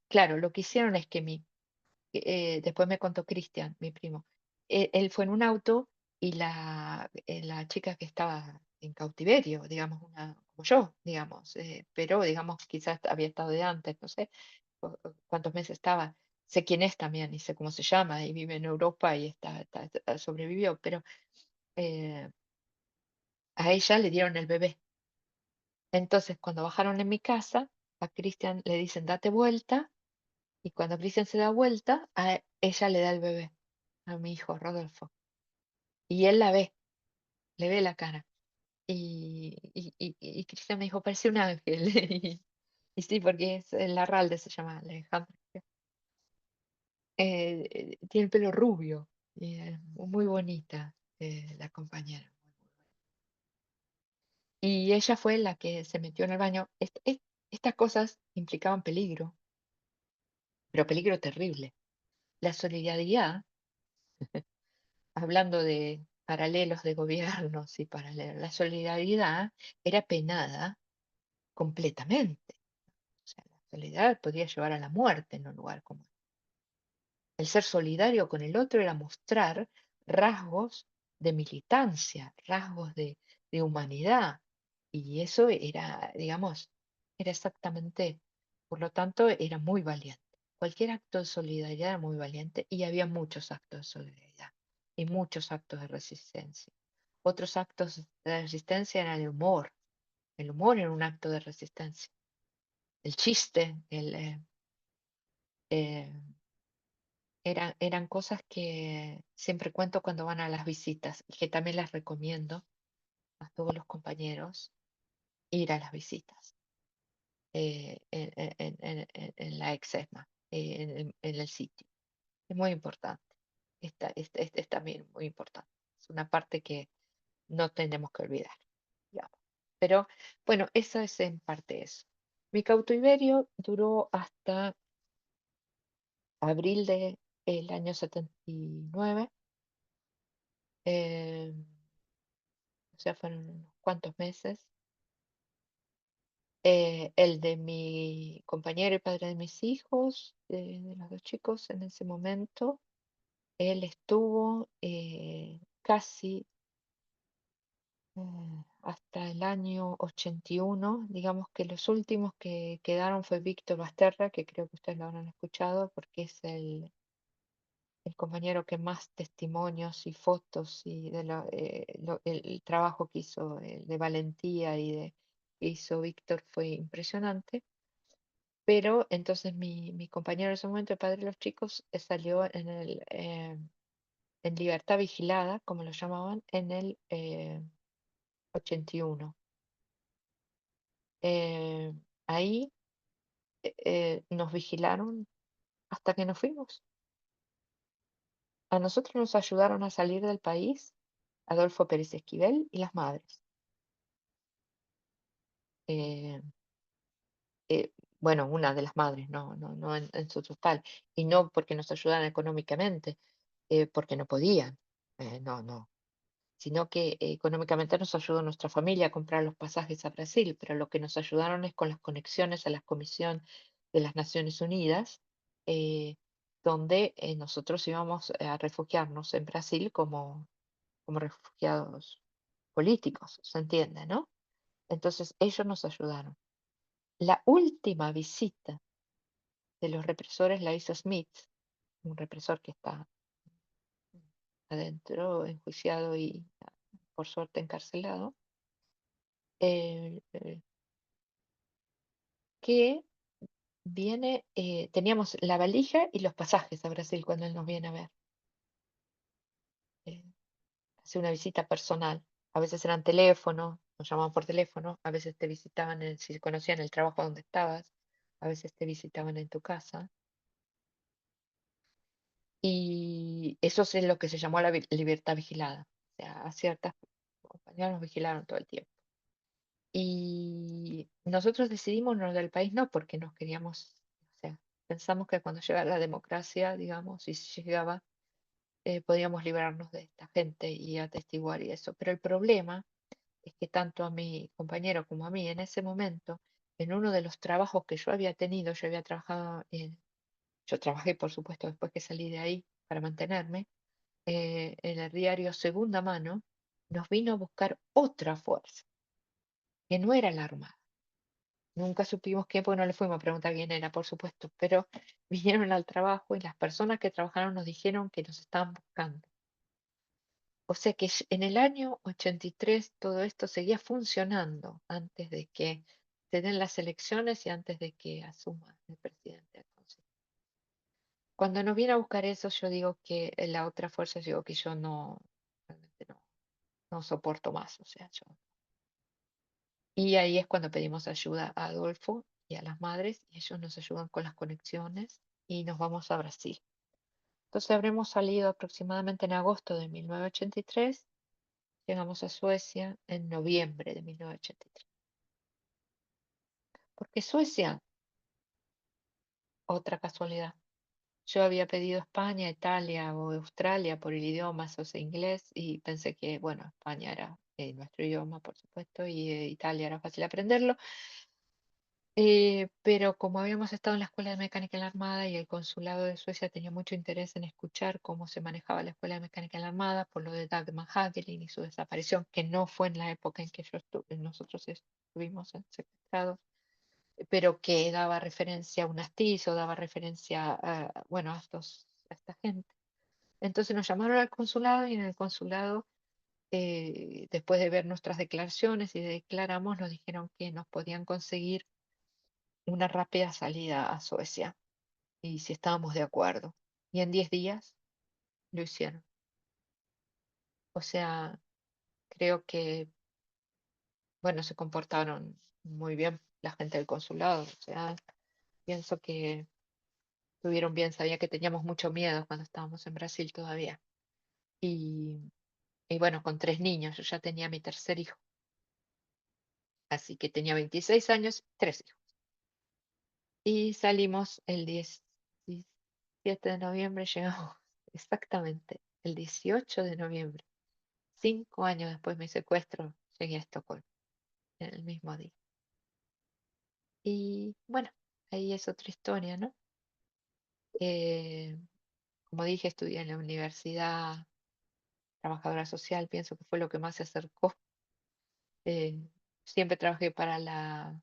claro, lo que hicieron es que después me contó Cristian, mi primo. Él fue en un auto y la chica que estaba en cautiverio, digamos, como yo, digamos, pero digamos, quizás había estado de antes, no sé cuántos meses estaba. Sé quién es también y sé cómo se llama y vive en Europa y sobrevivió, pero eh, a ella le dieron el bebé. Entonces, cuando bajaron en mi casa, a Cristian le dicen, date vuelta, y cuando Cristian se da vuelta, a ella le da el bebé, a mi hijo Rodolfo. Y él la ve, le ve la cara. Y Cristian me dijo, parece un ángel. Y sí, porque es Larralde, se llama Alejandro. Tiene el pelo rubio, y, muy bonita la compañera. Y ella fue la que se metió en el baño. Estas cosas implicaban peligro, pero peligro terrible. La solidaridad, hablando de paralelos de gobiernos y paralelos, la solidaridad era penada completamente. O sea, la solidaridad podía llevar a la muerte en un lugar como este. El ser solidario con el otro era mostrar rasgos de militancia, rasgos de humanidad. Y eso era, digamos, era exactamente, por lo tanto, era muy valiente. Cualquier acto de solidaridad era muy valiente y había muchos actos de solidaridad y muchos actos de resistencia. Otros actos de resistencia eran el humor. El humor era un acto de resistencia. El chiste, eh, eran cosas que siempre cuento cuando van a las visitas y que también las recomiendo a todos los compañeros ir a las visitas en la Exesma, en el sitio. Es muy importante. Es también muy importante. Es una parte que no tenemos que olvidar, digamos. Pero bueno, eso es en parte eso. Mi cautiverio duró hasta abril del año 79. eh, o sea, fueron unos cuantos meses. El de mi compañero y padre de mis hijos, de los dos chicos en ese momento, él estuvo casi hasta el año 81. Digamos que los últimos que quedaron fue Víctor Basterra, que creo que ustedes lo habrán escuchado porque es el compañero que más testimonios y fotos y el trabajo que hizo de valentía que hizo Víctor fue impresionante. Pero entonces mi compañero en ese momento, el padre de los chicos, salió en libertad vigilada, como lo llamaban, en el 81. Eh, Ahí nos vigilaron hasta que nos fuimos. A nosotros nos ayudaron a salir del país Adolfo Pérez Esquivel y las madres. eh, bueno, una de las madres, no en su total, y no porque nos ayudaran económicamente, porque no podían, no, sino que económicamente nos ayudó nuestra familia a comprar los pasajes a Brasil, pero lo que nos ayudaron es con las conexiones a la Comisión de las Naciones Unidas, eh, donde nosotros íbamos a refugiarnos en Brasil como refugiados políticos, ¿se entiende, no? Entonces ellos nos ayudaron. La última visita de los represores la hizo Smith, un represor que está adentro, enjuiciado y por suerte encarcelado, eh, que viene, teníamos la valija y los pasajes a Brasil cuando él nos viene a ver. eh, Hace una visita personal. A veces eran teléfonos, nos llamaban por teléfono, a veces te visitaban si conocían el trabajo donde estabas, a veces te visitaban en tu casa. Y eso es lo que se llamó la libertad vigilada. O sea, a ciertas compañías nos vigilaron todo el tiempo. Y nosotros decidimos no del país, no porque nos queríamos, o sea, pensamos que cuando llegara la democracia, digamos, y si llegaba, podíamos librarnos de esta gente y atestiguar y eso. Pero el problema es que tanto a mi compañero como a mí en ese momento, en uno de los trabajos que yo había tenido, yo había trabajado yo trabajé por supuesto después que salí de ahí para mantenerme, en el diario Segunda Mano, nos vino a buscar otra fuerza, que no era la Armada. Nunca supimos quién, porque no le fuimos a preguntar quién era, por supuesto, pero vinieron al trabajo y las personas que trabajaron nos dijeron que nos estaban buscando. O sea que en el año 83 todo esto seguía funcionando antes de que se den las elecciones y antes de que asuma el presidente Alfonso. Cuando nos viene a buscar eso, yo digo que la otra fuerza, yo digo que yo no, realmente no soporto más, o sea, yo. Y ahí es cuando pedimos ayuda a Adolfo y a las madres, y ellos nos ayudan con las conexiones y nos vamos a Brasil. Entonces habremos salido aproximadamente en agosto de 1983, llegamos a Suecia en noviembre de 1983. Porque Suecia, otra casualidad. Yo había pedido España, Italia o Australia por el idioma, o sea, inglés, y pensé que, bueno, España era nuestro idioma, por supuesto, y Italia era fácil aprenderlo. Pero como habíamos estado en la Escuela de Mecánica en la Armada y el Consulado de Suecia tenía mucho interés en escuchar cómo se manejaba la Escuela de Mecánica en la Armada por lo de Dagmar Hagelin y su desaparición, que no fue en la época en que nosotros estuvimos secuestrados, pero que daba referencia a un astizo, daba referencia bueno, a esta gente. Entonces nos llamaron al consulado y en el consulado, después de ver nuestras declaraciones y declaramos, nos dijeron que nos podían conseguir una rápida salida a Suecia y si estábamos de acuerdo. Y en 10 días lo hicieron. O sea, creo que, bueno, se comportaron muy bien la gente del consulado. O sea, pienso que estuvieron bien, sabía que teníamos mucho miedo cuando estábamos en Brasil todavía. Y, y bueno, con 3 niños, yo ya tenía mi tercer hijo, así que tenía 26 años, 3 hijos. Y salimos el 17 de noviembre, llegamos exactamente el 18 de noviembre. 5 años después de mi secuestro, llegué a Estocolmo, en el mismo día. Y bueno, ahí es otra historia, ¿no? Eh, Como dije, estudié en la universidad trabajadora social, pienso que fue lo que más se acercó. Eh, Siempre trabajé para la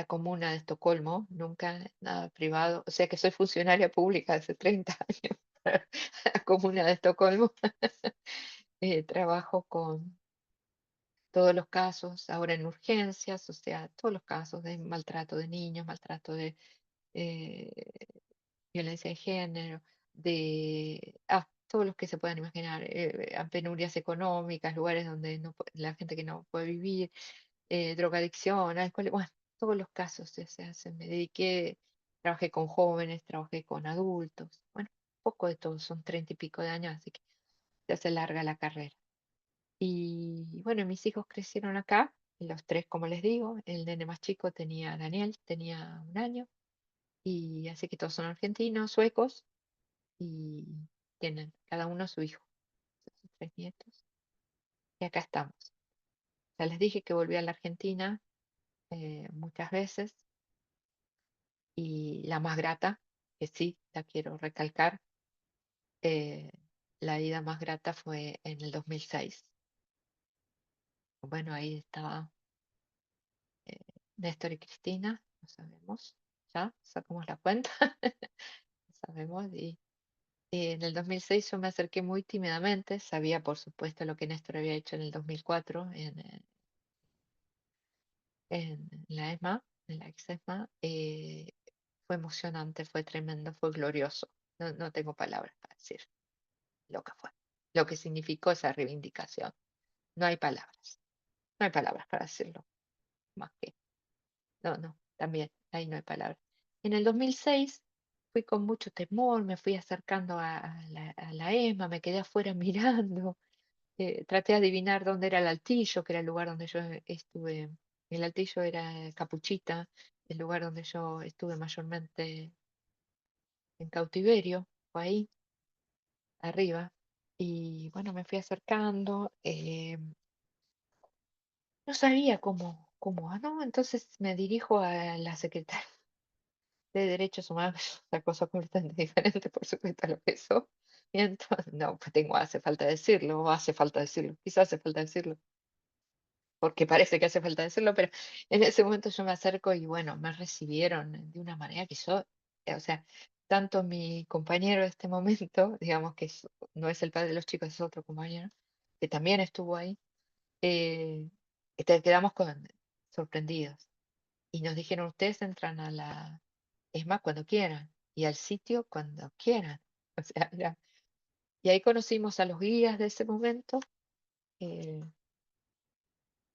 comuna de Estocolmo, nunca nada privado, o sea que soy funcionaria pública hace 30 años para la comuna de Estocolmo. Trabajo con todos los casos, ahora en urgencias, o sea, todos los casos de maltrato de niños, maltrato de eh, violencia de género, todos los que se puedan imaginar, a penurias económicas, lugares donde la gente que no puede vivir, drogadicción, alcohol, bueno, todos los casos se hacen. Me dediqué, trabajé con jóvenes, trabajé con adultos, bueno, poco de todo, son 30 y pico de años, así que se hace larga la carrera. Y bueno, mis hijos crecieron acá, los tres, como les digo, el nene más chico Daniel, tenía 1 año, y así que todos son argentinos, suecos, y tienen cada uno su hijo, sus 3 nietos, y acá estamos. Ya les dije que volví a la Argentina muchas veces, y la más grata, que sí, la quiero recalcar, eh, la ida más grata fue en el 2006. Bueno, ahí estaba eh, Néstor y Cristina, lo sabemos, ya sacamos la cuenta, lo sabemos, y en el 2006 yo me acerqué muy tímidamente, sabía por supuesto lo que Néstor había hecho en el 2004 en la ESMA, en la ex ESMA. Fue emocionante, fue tremendo, fue glorioso. No, no tengo palabras para decir lo que fue, lo que significó esa reivindicación. No hay palabras, no hay palabras para decirlo, más que, no, no, también, ahí no hay palabras. En el 2006 fui con mucho temor, me fui acercando a la ESMA, me quedé afuera mirando, traté de adivinar dónde era el Altillo, que era el lugar donde yo estuve. El Altillo era Capuchita, el lugar donde yo estuve mayormente en cautiverio, fue ahí, arriba. Y bueno, me fui acercando, no sabía ¿no? Entonces me dirijo a la secretaria de Derechos Humanos, una cosa completamente diferente, por supuesto, a lo que eso. Y entonces, no, pues hace falta decirlo, o hace falta decirlo, quizás hace falta decirlo, porque parece que hace falta decirlo, pero en ese momento yo me acerco y bueno, me recibieron de una manera que yo, o sea, tanto mi compañero de este momento, digamos que no es el padre de los chicos, es otro compañero, que también estuvo ahí, eh, quedamos sorprendidos. Y nos dijeron, ustedes entran a la ESMA cuando quieran y al sitio cuando quieran. O sea, y ahí conocimos a los guías de ese momento, eh,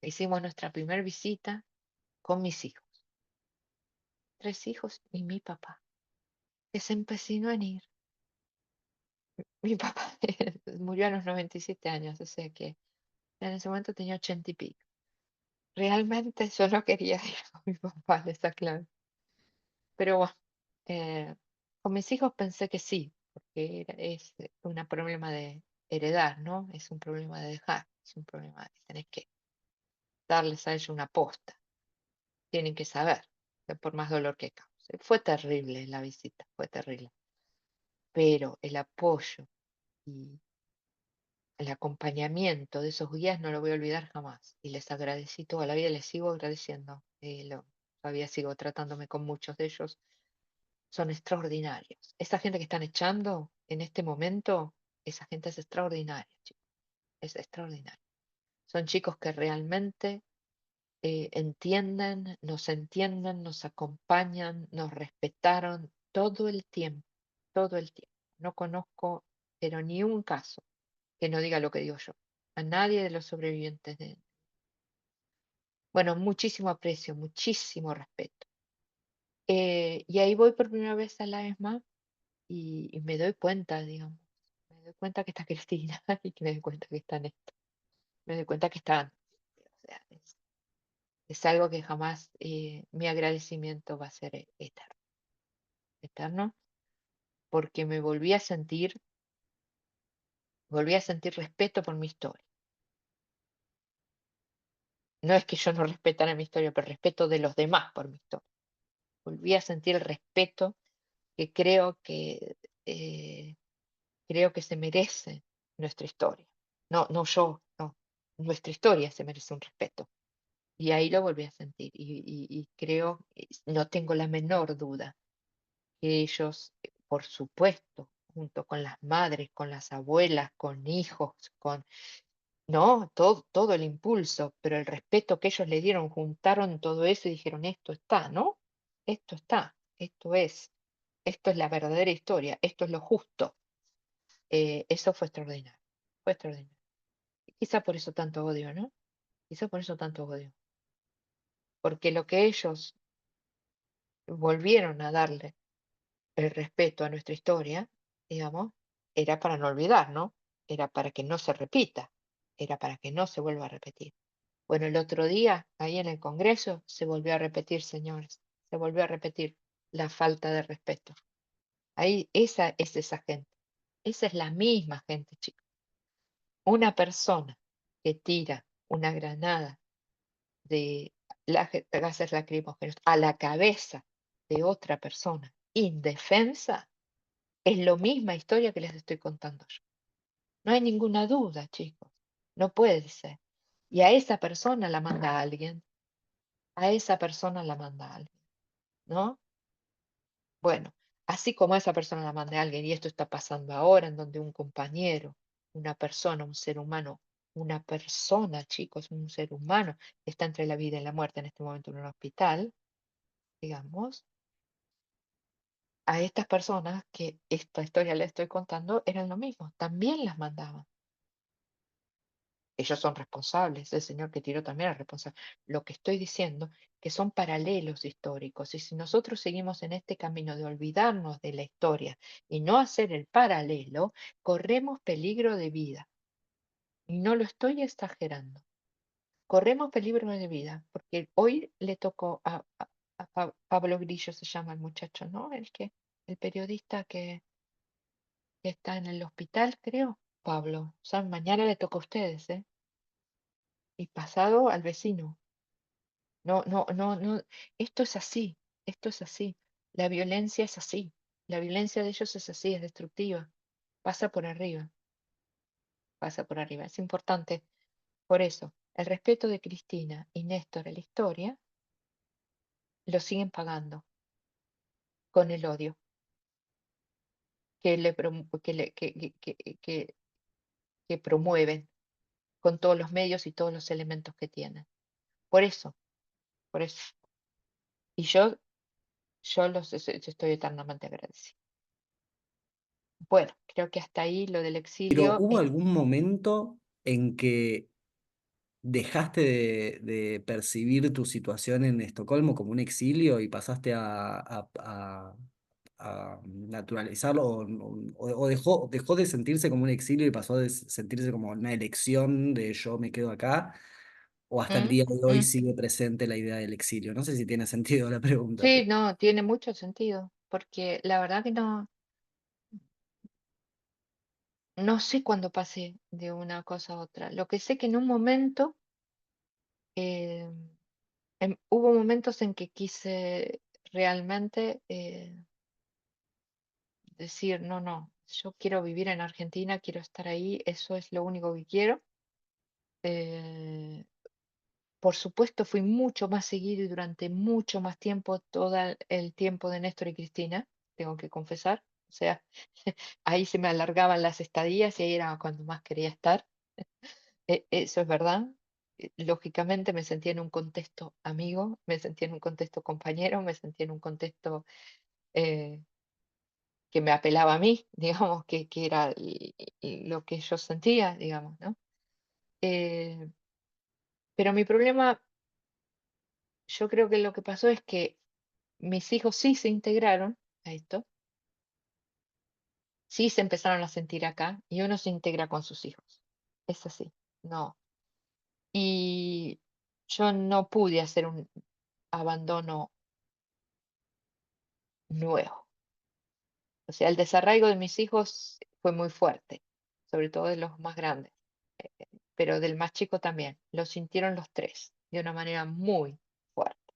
hicimos nuestra primera visita con mis hijos, 3 hijos y mi papá, que se empecinó en ir. Mi papá murió a los 97 años, o sea que en ese momento tenía 80 y pico. Realmente yo no quería ir con mi papá, les aclaro. Pero bueno, eh, con mis hijos pensé que sí, porque es un problema de heredar, ¿no? Es un problema de dejar, es un problema que tenés que darles a ellos una posta, tienen que saber, por más dolor que cause. Fue terrible la visita, fue terrible, pero el apoyo y el acompañamiento de esos guías no lo voy a olvidar jamás. Y les agradecí toda la vida, les sigo agradeciendo. Todavía sigo tratándome con muchos de ellos. Son extraordinarios. Esa gente que están echando en este momento, esa gente es extraordinaria, chicos. Es extraordinaria. Son chicos que realmente entienden, nos acompañan, nos respetaron todo el tiempo, todo el tiempo. No conozco, pero ni un caso que no diga lo que digo yo. A nadie de los sobrevivientes bueno, muchísimo aprecio, muchísimo respeto. Y ahí voy por primera vez a la ESMA y me doy cuenta, digamos, me doy cuenta que está Cristina y que me doy cuenta que está Néstor, me doy cuenta que están, o sea, es algo que jamás mi agradecimiento va a ser eterno, eterno, porque volví a sentir respeto por mi historia. No es que yo no respetara mi historia, pero respeto de los demás por mi historia. Volví a sentir el respeto que eh, creo que se merece nuestra historia. No, no yo, no. Nuestra historia se merece un respeto. Y ahí lo volví a sentir. Y creo, no tengo la menor duda, que ellos, por supuesto, junto con las madres, con las abuelas, con hijos, no, todo el impulso, pero el respeto que ellos le dieron, juntaron todo eso y dijeron, esto está, ¿no? Esto está, esto es la verdadera historia, esto es lo justo. Eso fue extraordinario, fue extraordinario. Quizá por eso tanto odio, ¿no? Quizá por eso tanto odio. Porque lo que ellos volvieron a darle el respeto a nuestra historia, digamos, era para no olvidar, ¿no? Era para que no se repita, era para que no se vuelva a repetir. Bueno, el otro día, ahí en el Congreso, se volvió a repetir, señores, se volvió a repetir la falta de respeto. Ahí, esa es esa gente. Esa es la misma gente, chicos. Una persona que tira una granada de gases lacrimógenos a la cabeza de otra persona indefensa es la misma historia que les estoy contando yo. No hay ninguna duda, chicos. No puede ser. Y a esa persona la manda alguien. A esa persona la manda alguien, ¿no? Bueno, así como a esa persona la manda alguien, y esto está pasando ahora, en donde un compañero, una persona, un ser humano, una persona, chicos, un ser humano, está entre la vida y la muerte en este momento en un hospital, digamos, a estas personas que esta historia le estoy contando eran lo mismo, también las mandaban. Ellos son responsables, el señor que tiró también es responsable. Lo que estoy diciendo, que son paralelos históricos, y si nosotros seguimos en este camino de olvidarnos de la historia y no hacer el paralelo, corremos peligro de vida. Y no lo estoy exagerando. Corremos peligro de vida, porque hoy le tocó a Pablo Grillo, se llama el muchacho, ¿no? El periodista que está en el hospital, creo. Pablo, o sea, mañana le toca a ustedes, ¿eh? Y pasado al vecino. No, no, no, no. Esto es así, esto es así. La violencia es así. La violencia de ellos es así, es destructiva. Pasa por arriba, pasa por arriba. Es importante. Por eso, el respeto de Cristina y Néstor a la historia lo siguen pagando con el odio que promueven con todos los medios y todos los elementos que tienen. Por eso, por eso. Y yo estoy eternamente agradecida. Bueno, creo que hasta ahí lo del Pero exilio ¿hubo es. algún momento en que dejaste de percibir tu situación en Estocolmo como un exilio y pasaste a naturalizarlo o dejó de sentirse como un exilio y pasó de sentirse como una elección de yo me quedo acá? ¿O hasta el ¿Mm? día de hoy ¿Mm? sigue presente la idea del exilio? No sé si tiene sentido la pregunta, Sí, pero no, tiene mucho sentido, porque la verdad que no sé cuándo pasé de una cosa a otra. Lo que sé que en un momento, eh, hubo momentos en que quise realmente decir, no, no, yo quiero vivir en Argentina, quiero estar ahí, eso es lo único que quiero. Eh, por supuesto, fui mucho más seguido y durante mucho más tiempo, todo el tiempo de Néstor y Cristina, tengo que confesar. O sea, ahí se me alargaban las estadías y ahí era cuando más quería estar. Eso es verdad. Lógicamente me sentía en un contexto amigo, me sentía en un contexto compañero, me sentía en un contexto eh, que me apelaba a mí, digamos, que era lo que yo sentía, digamos, ¿no? Eh, pero mi problema, yo creo que lo que pasó es que mis hijos sí se integraron a esto, sí se empezaron a sentir acá y uno se integra con sus hijos. Es así, no. Y yo no pude hacer un abandono nuevo. O sea, el desarraigo de mis hijos fue muy fuerte, sobre todo de los más grandes, pero del más chico también. Lo sintieron los tres de una manera muy fuerte.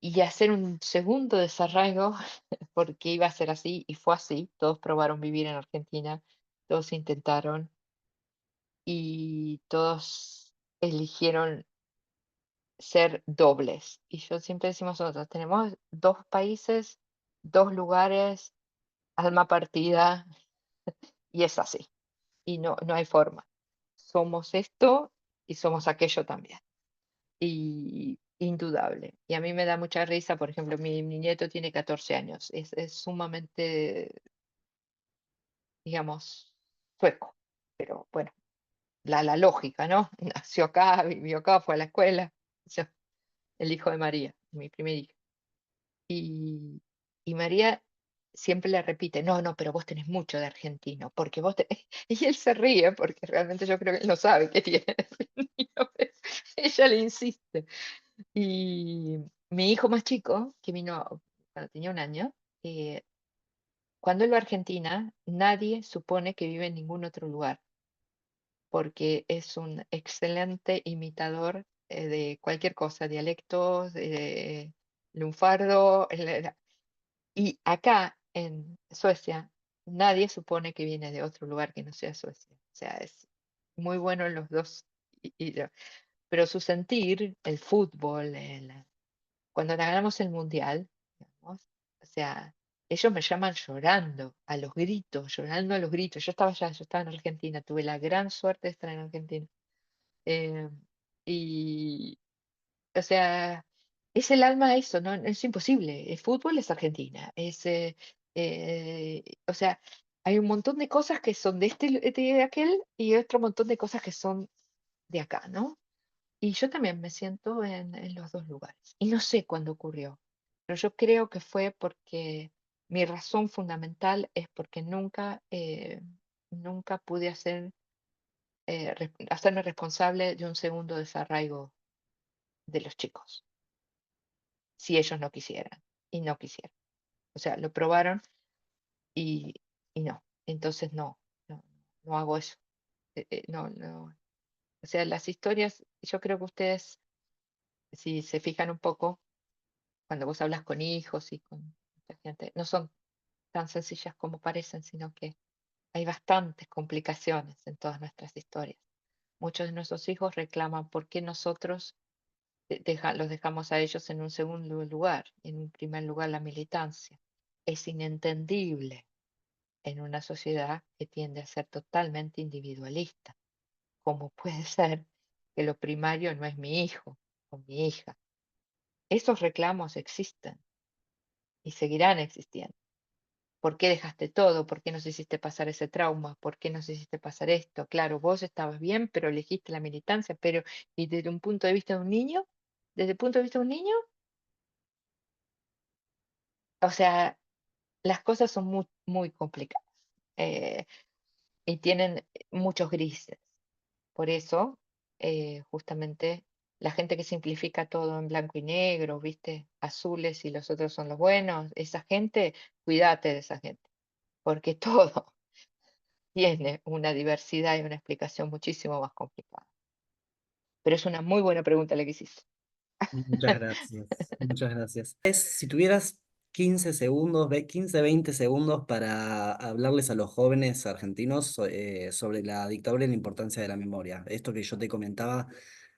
Y hacer un segundo desarraigo, porque iba a ser así, y fue así. Todos probaron vivir en Argentina, todos intentaron, y todos eligieron ser dobles. Y yo siempre decimos nosotros, tenemos dos países, dos lugares, alma partida, y es así. Y no, no hay forma. Somos esto y somos aquello también. Y indudable. Y a mí me da mucha risa, por ejemplo, mi nieto tiene 14 años, es sumamente, digamos, sueco, pero bueno, la lógica, ¿no? Nació acá, vivió acá, fue a la escuela, o sea, el hijo de María, mi primer hija. Y, y María siempre le repite: "No, no, pero vos tenés mucho de argentino, porque vos te" y él se ríe, porque realmente yo creo que él no sabe que tiene de argentino, pero ella le insiste. Y mi hijo más chico, que vino cuando tenía 1 año, eh, cuando él va a Argentina, nadie supone que vive en ningún otro lugar, porque es un excelente imitador, de cualquier cosa, dialectos, lunfardo, y acá en Suecia, nadie supone que viene de otro lugar que no sea Suecia. O sea, es muy bueno en los 2 pero su sentir, el fútbol, cuando ganamos el mundial, digamos, o sea, ellos me llaman llorando, a los gritos, llorando a los gritos. Yo estaba allá, yo estaba en Argentina, tuve la gran suerte de estar en Argentina. Eh, y, o sea, es el alma de eso, no, es imposible. El fútbol es Argentina. O sea, hay un montón de cosas que son de aquel y otro montón de cosas que son de acá, ¿no? Y yo también me siento en los 2 lugares. Y no sé cuándo ocurrió, pero yo creo que fue porque mi razón fundamental es porque nunca pude hacerme responsable de un segundo desarraigo de los chicos, si ellos no quisieran, y no quisieron. O sea, lo probaron y, y no. Entonces no, no hago eso. No, no. O sea, las historias, yo creo que ustedes, si se fijan un poco, cuando vos hablas con hijos y con mucha gente, no son tan sencillas como parecen, sino que hay bastantes complicaciones en todas nuestras historias. Muchos de nuestros hijos reclaman por qué nosotros los dejamos a ellos en un segundo lugar, en un primer lugar la militancia. Es inentendible en una sociedad que tiende a ser totalmente individualista. ¿Cómo puede ser que lo primario no es mi hijo o mi hija? Esos reclamos existen y seguirán existiendo. ¿Por qué dejaste todo? ¿Por qué nos hiciste pasar ese trauma? ¿Por qué nos hiciste pasar esto? Claro, vos estabas bien, pero elegiste la militancia, pero ¿y desde un punto de vista de un niño? ¿Desde el punto de vista de un niño? O sea, las cosas son muy, muy complicadas, eh, y tienen muchos grises. Por eso, justamente, la gente que simplifica todo en blanco y negro, ¿viste? Azules y los otros son los buenos, esa gente, cuídate de esa gente, porque todo tiene una diversidad y una explicación muchísimo más complicada. Pero es una muy buena pregunta la que hiciste. Muchas gracias, muchas gracias. Si tuvieras 15 segundos, 15, 20 segundos para hablarles a los jóvenes argentinos sobre la dictadura y la importancia de la memoria. Esto que yo te comentaba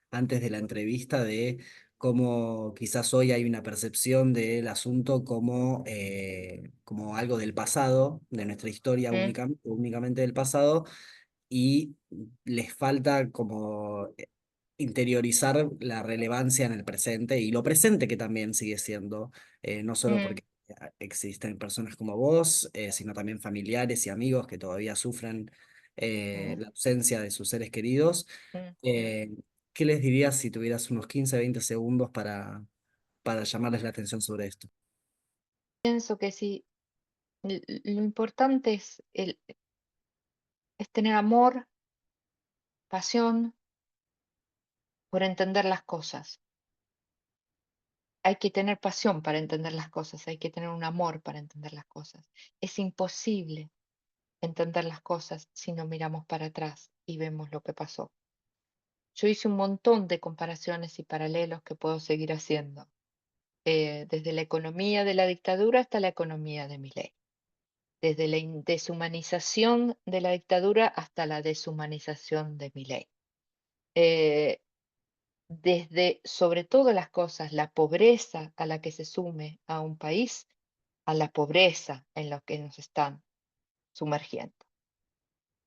antes de la entrevista de cómo quizás hoy hay una percepción del asunto como, como algo del pasado, de nuestra historia Mm, únicamente del pasado, y les falta como interiorizar la relevancia en el presente y lo presente que también sigue siendo, no solo mm, porque existen personas como vos, sino también familiares y amigos que todavía sufren mm, la ausencia de sus seres queridos. mm. Eh, ¿Qué les dirías si tuvieras unos 15 20 segundos para llamarles la atención sobre esto? Pienso que sí, lo importante es tener amor, pasión por entender las cosas. Hay que tener pasión para entender las cosas, hay que tener un amor para entender las cosas. Es imposible entender las cosas si no miramos para atrás y vemos lo que pasó. Yo hice un montón de comparaciones y paralelos que puedo seguir haciendo, desde la economía de la dictadura hasta la economía de Milei, desde la deshumanización de la dictadura hasta la deshumanización de Milei. Eh, Desde, sobre todas las cosas, la pobreza a la que se sume a un país, a la pobreza en la que nos están sumergiendo.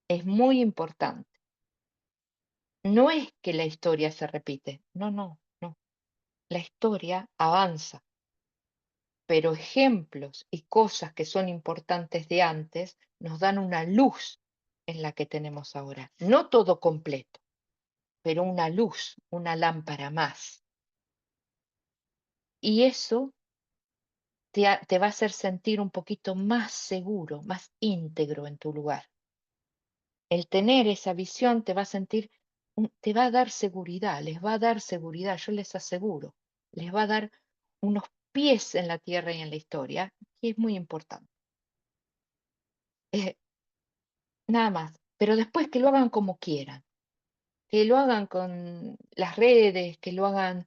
Es muy importante. No es que la historia se repite, no, no, no. La historia avanza, pero ejemplos y cosas que son importantes de antes nos dan una luz en la que tenemos ahora. No todo completo, pero una luz, una lámpara más. Y eso te va a hacer sentir un poquito más seguro, más íntegro en tu lugar. El tener esa visión te va a sentir, te va a dar seguridad, les va a dar seguridad, yo les aseguro, les va a dar unos pies en la tierra y en la historia, que es muy importante. Eh, Nada más, pero después que lo hagan como quieran. Que lo hagan con las redes, que lo hagan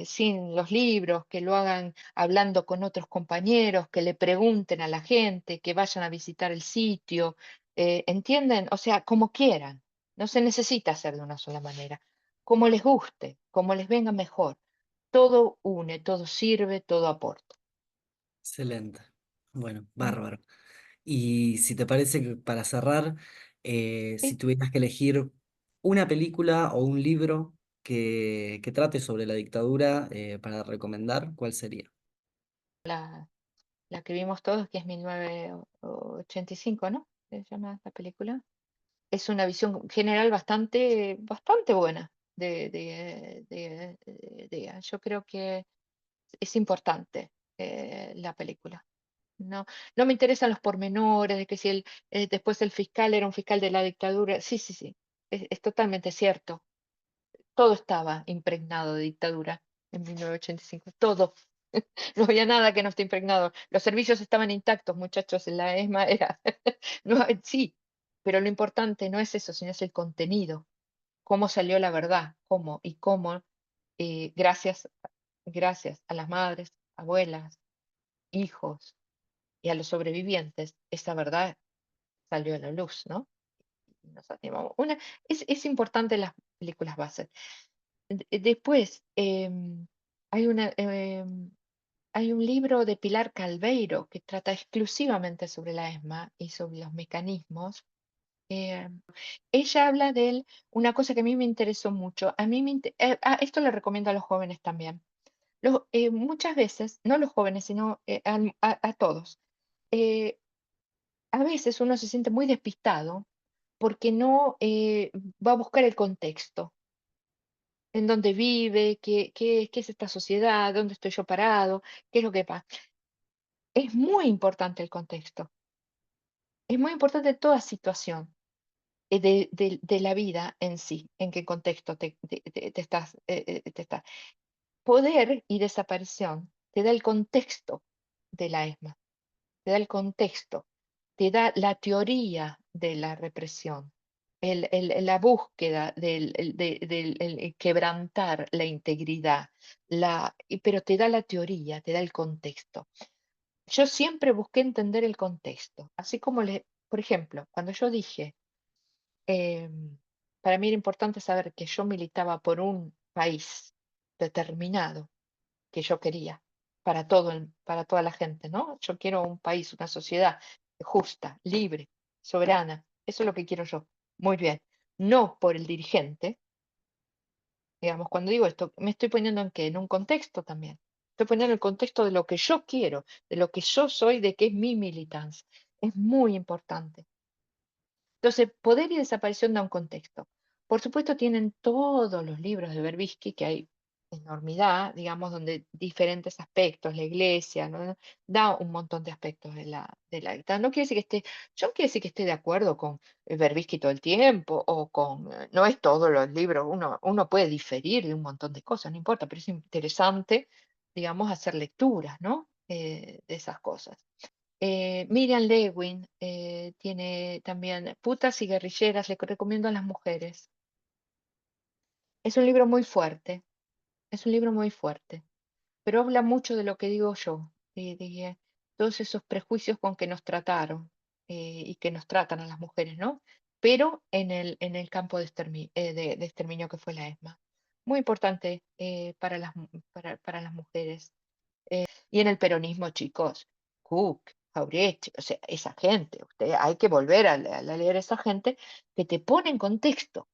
sin los libros, que lo hagan hablando con otros compañeros, que le pregunten a la gente, que vayan a visitar el sitio, ¿entienden? O sea, como quieran. No se necesita hacer de una sola manera. Como les guste, como les venga mejor. Todo une, todo sirve, todo aporta. Excelente. Bueno, Mm. bárbaro. Y si te parece que para cerrar, si Sí, tuvieras que elegir una película o un libro que trate sobre la dictadura para recomendar, ¿cuál sería? la, la que vimos todos, que es 1985, ¿no? Se llama la película. Es una visión general bastante buena yo creo que es importante la película. No, no me interesan los pormenores de que si después el fiscal era un fiscal de la dictadura. Sí, sí, sí, es totalmente cierto. Todo estaba impregnado de dictadura en 1985, todo. No había nada que no esté impregnado. Los servicios estaban intactos, muchachos, en la ESMA era. No, sí, pero lo importante no es eso, sino es el contenido, cómo salió la verdad, cómo y cómo, gracias, gracias a las madres, abuelas, hijos y a los sobrevivientes, esa verdad salió a la luz, ¿no? Y nos animamos. Es importante las películas bases. Después, hay hay un libro de Pilar Calveiro que trata exclusivamente sobre la ESMA y sobre los mecanismos. Eh, Ella habla de él, una cosa que a mí me interesó mucho. Esto le recomiendo a los jóvenes también. Muchas veces, no los jóvenes, sino a todos, eh, a veces uno se siente muy despistado porque no va a buscar el contexto, en dónde vive, qué es esta sociedad, dónde estoy yo parado, qué es lo que pasa. Es muy importante el contexto, es muy importante toda situación de la vida en sí, en qué contexto te estás, Poder y desaparición te da el contexto de la ESMA, te da el contexto, te da la teoría de la represión, la búsqueda del quebrantar la integridad, pero te da la teoría, te da el contexto. Yo siempre busqué entender el contexto, así como, por ejemplo, cuando yo dije, em, para mí era importante saber que yo militaba por un país determinado que yo quería para toda la gente, ¿no? Yo quiero un país, una sociedad justa, libre, soberana. Eso es lo que quiero yo. Muy bien. No por el dirigente. Digamos, cuando digo esto, me estoy poniendo en qué, en un contexto también. Estoy poniendo en el contexto de lo que yo quiero, de lo que yo soy, de qué es mi militancia. Es muy importante. Entonces, poder y desaparición da un contexto. Por supuesto, tienen todos los libros de Berbisky, que hay enormidad, digamos, donde diferentes aspectos, la iglesia, ¿no? Da un montón de aspectos de la dictadura. No quiere decir que yo no quiere decir que esté de acuerdo con Berbisky todo el tiempo, o con, no es todos los libros, uno puede diferir de un montón de cosas, no importa, pero es interesante, digamos, hacer lecturas, ¿no? De esas cosas. Miriam Lewin tiene también Putas y guerrilleras, le recomiendo a las mujeres. Es un libro muy fuerte, es un libro muy fuerte, pero habla mucho de lo que digo yo, de todos esos prejuicios con que nos trataron y que nos tratan a las mujeres, ¿no? Pero en el campo de exterminio que fue la ESMA. Muy importante para las mujeres. Y en el peronismo, chicos, Cook, Jauretche, o sea, esa gente, hay que volver a leer a esa gente que te pone en contexto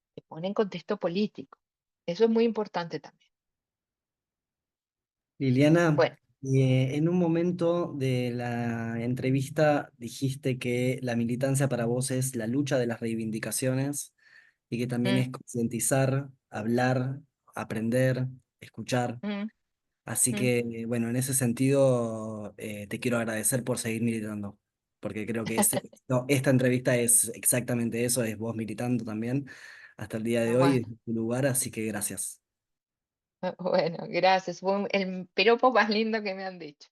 político. Eso es muy importante también. Liliana, Bueno, en un momento de la entrevista dijiste que la militancia para vos es la lucha de las reivindicaciones y que también mm, es concientizar, hablar, aprender, escuchar. mm, Así Mm. que, bueno, en ese sentido, te quiero agradecer por seguir militando, porque creo que no, esta entrevista es exactamente eso, es vos militando también hasta el día de hoy, Bueno, en tu lugar, así que gracias. bueno, gracias. Fue el piropo más lindo que me han dicho.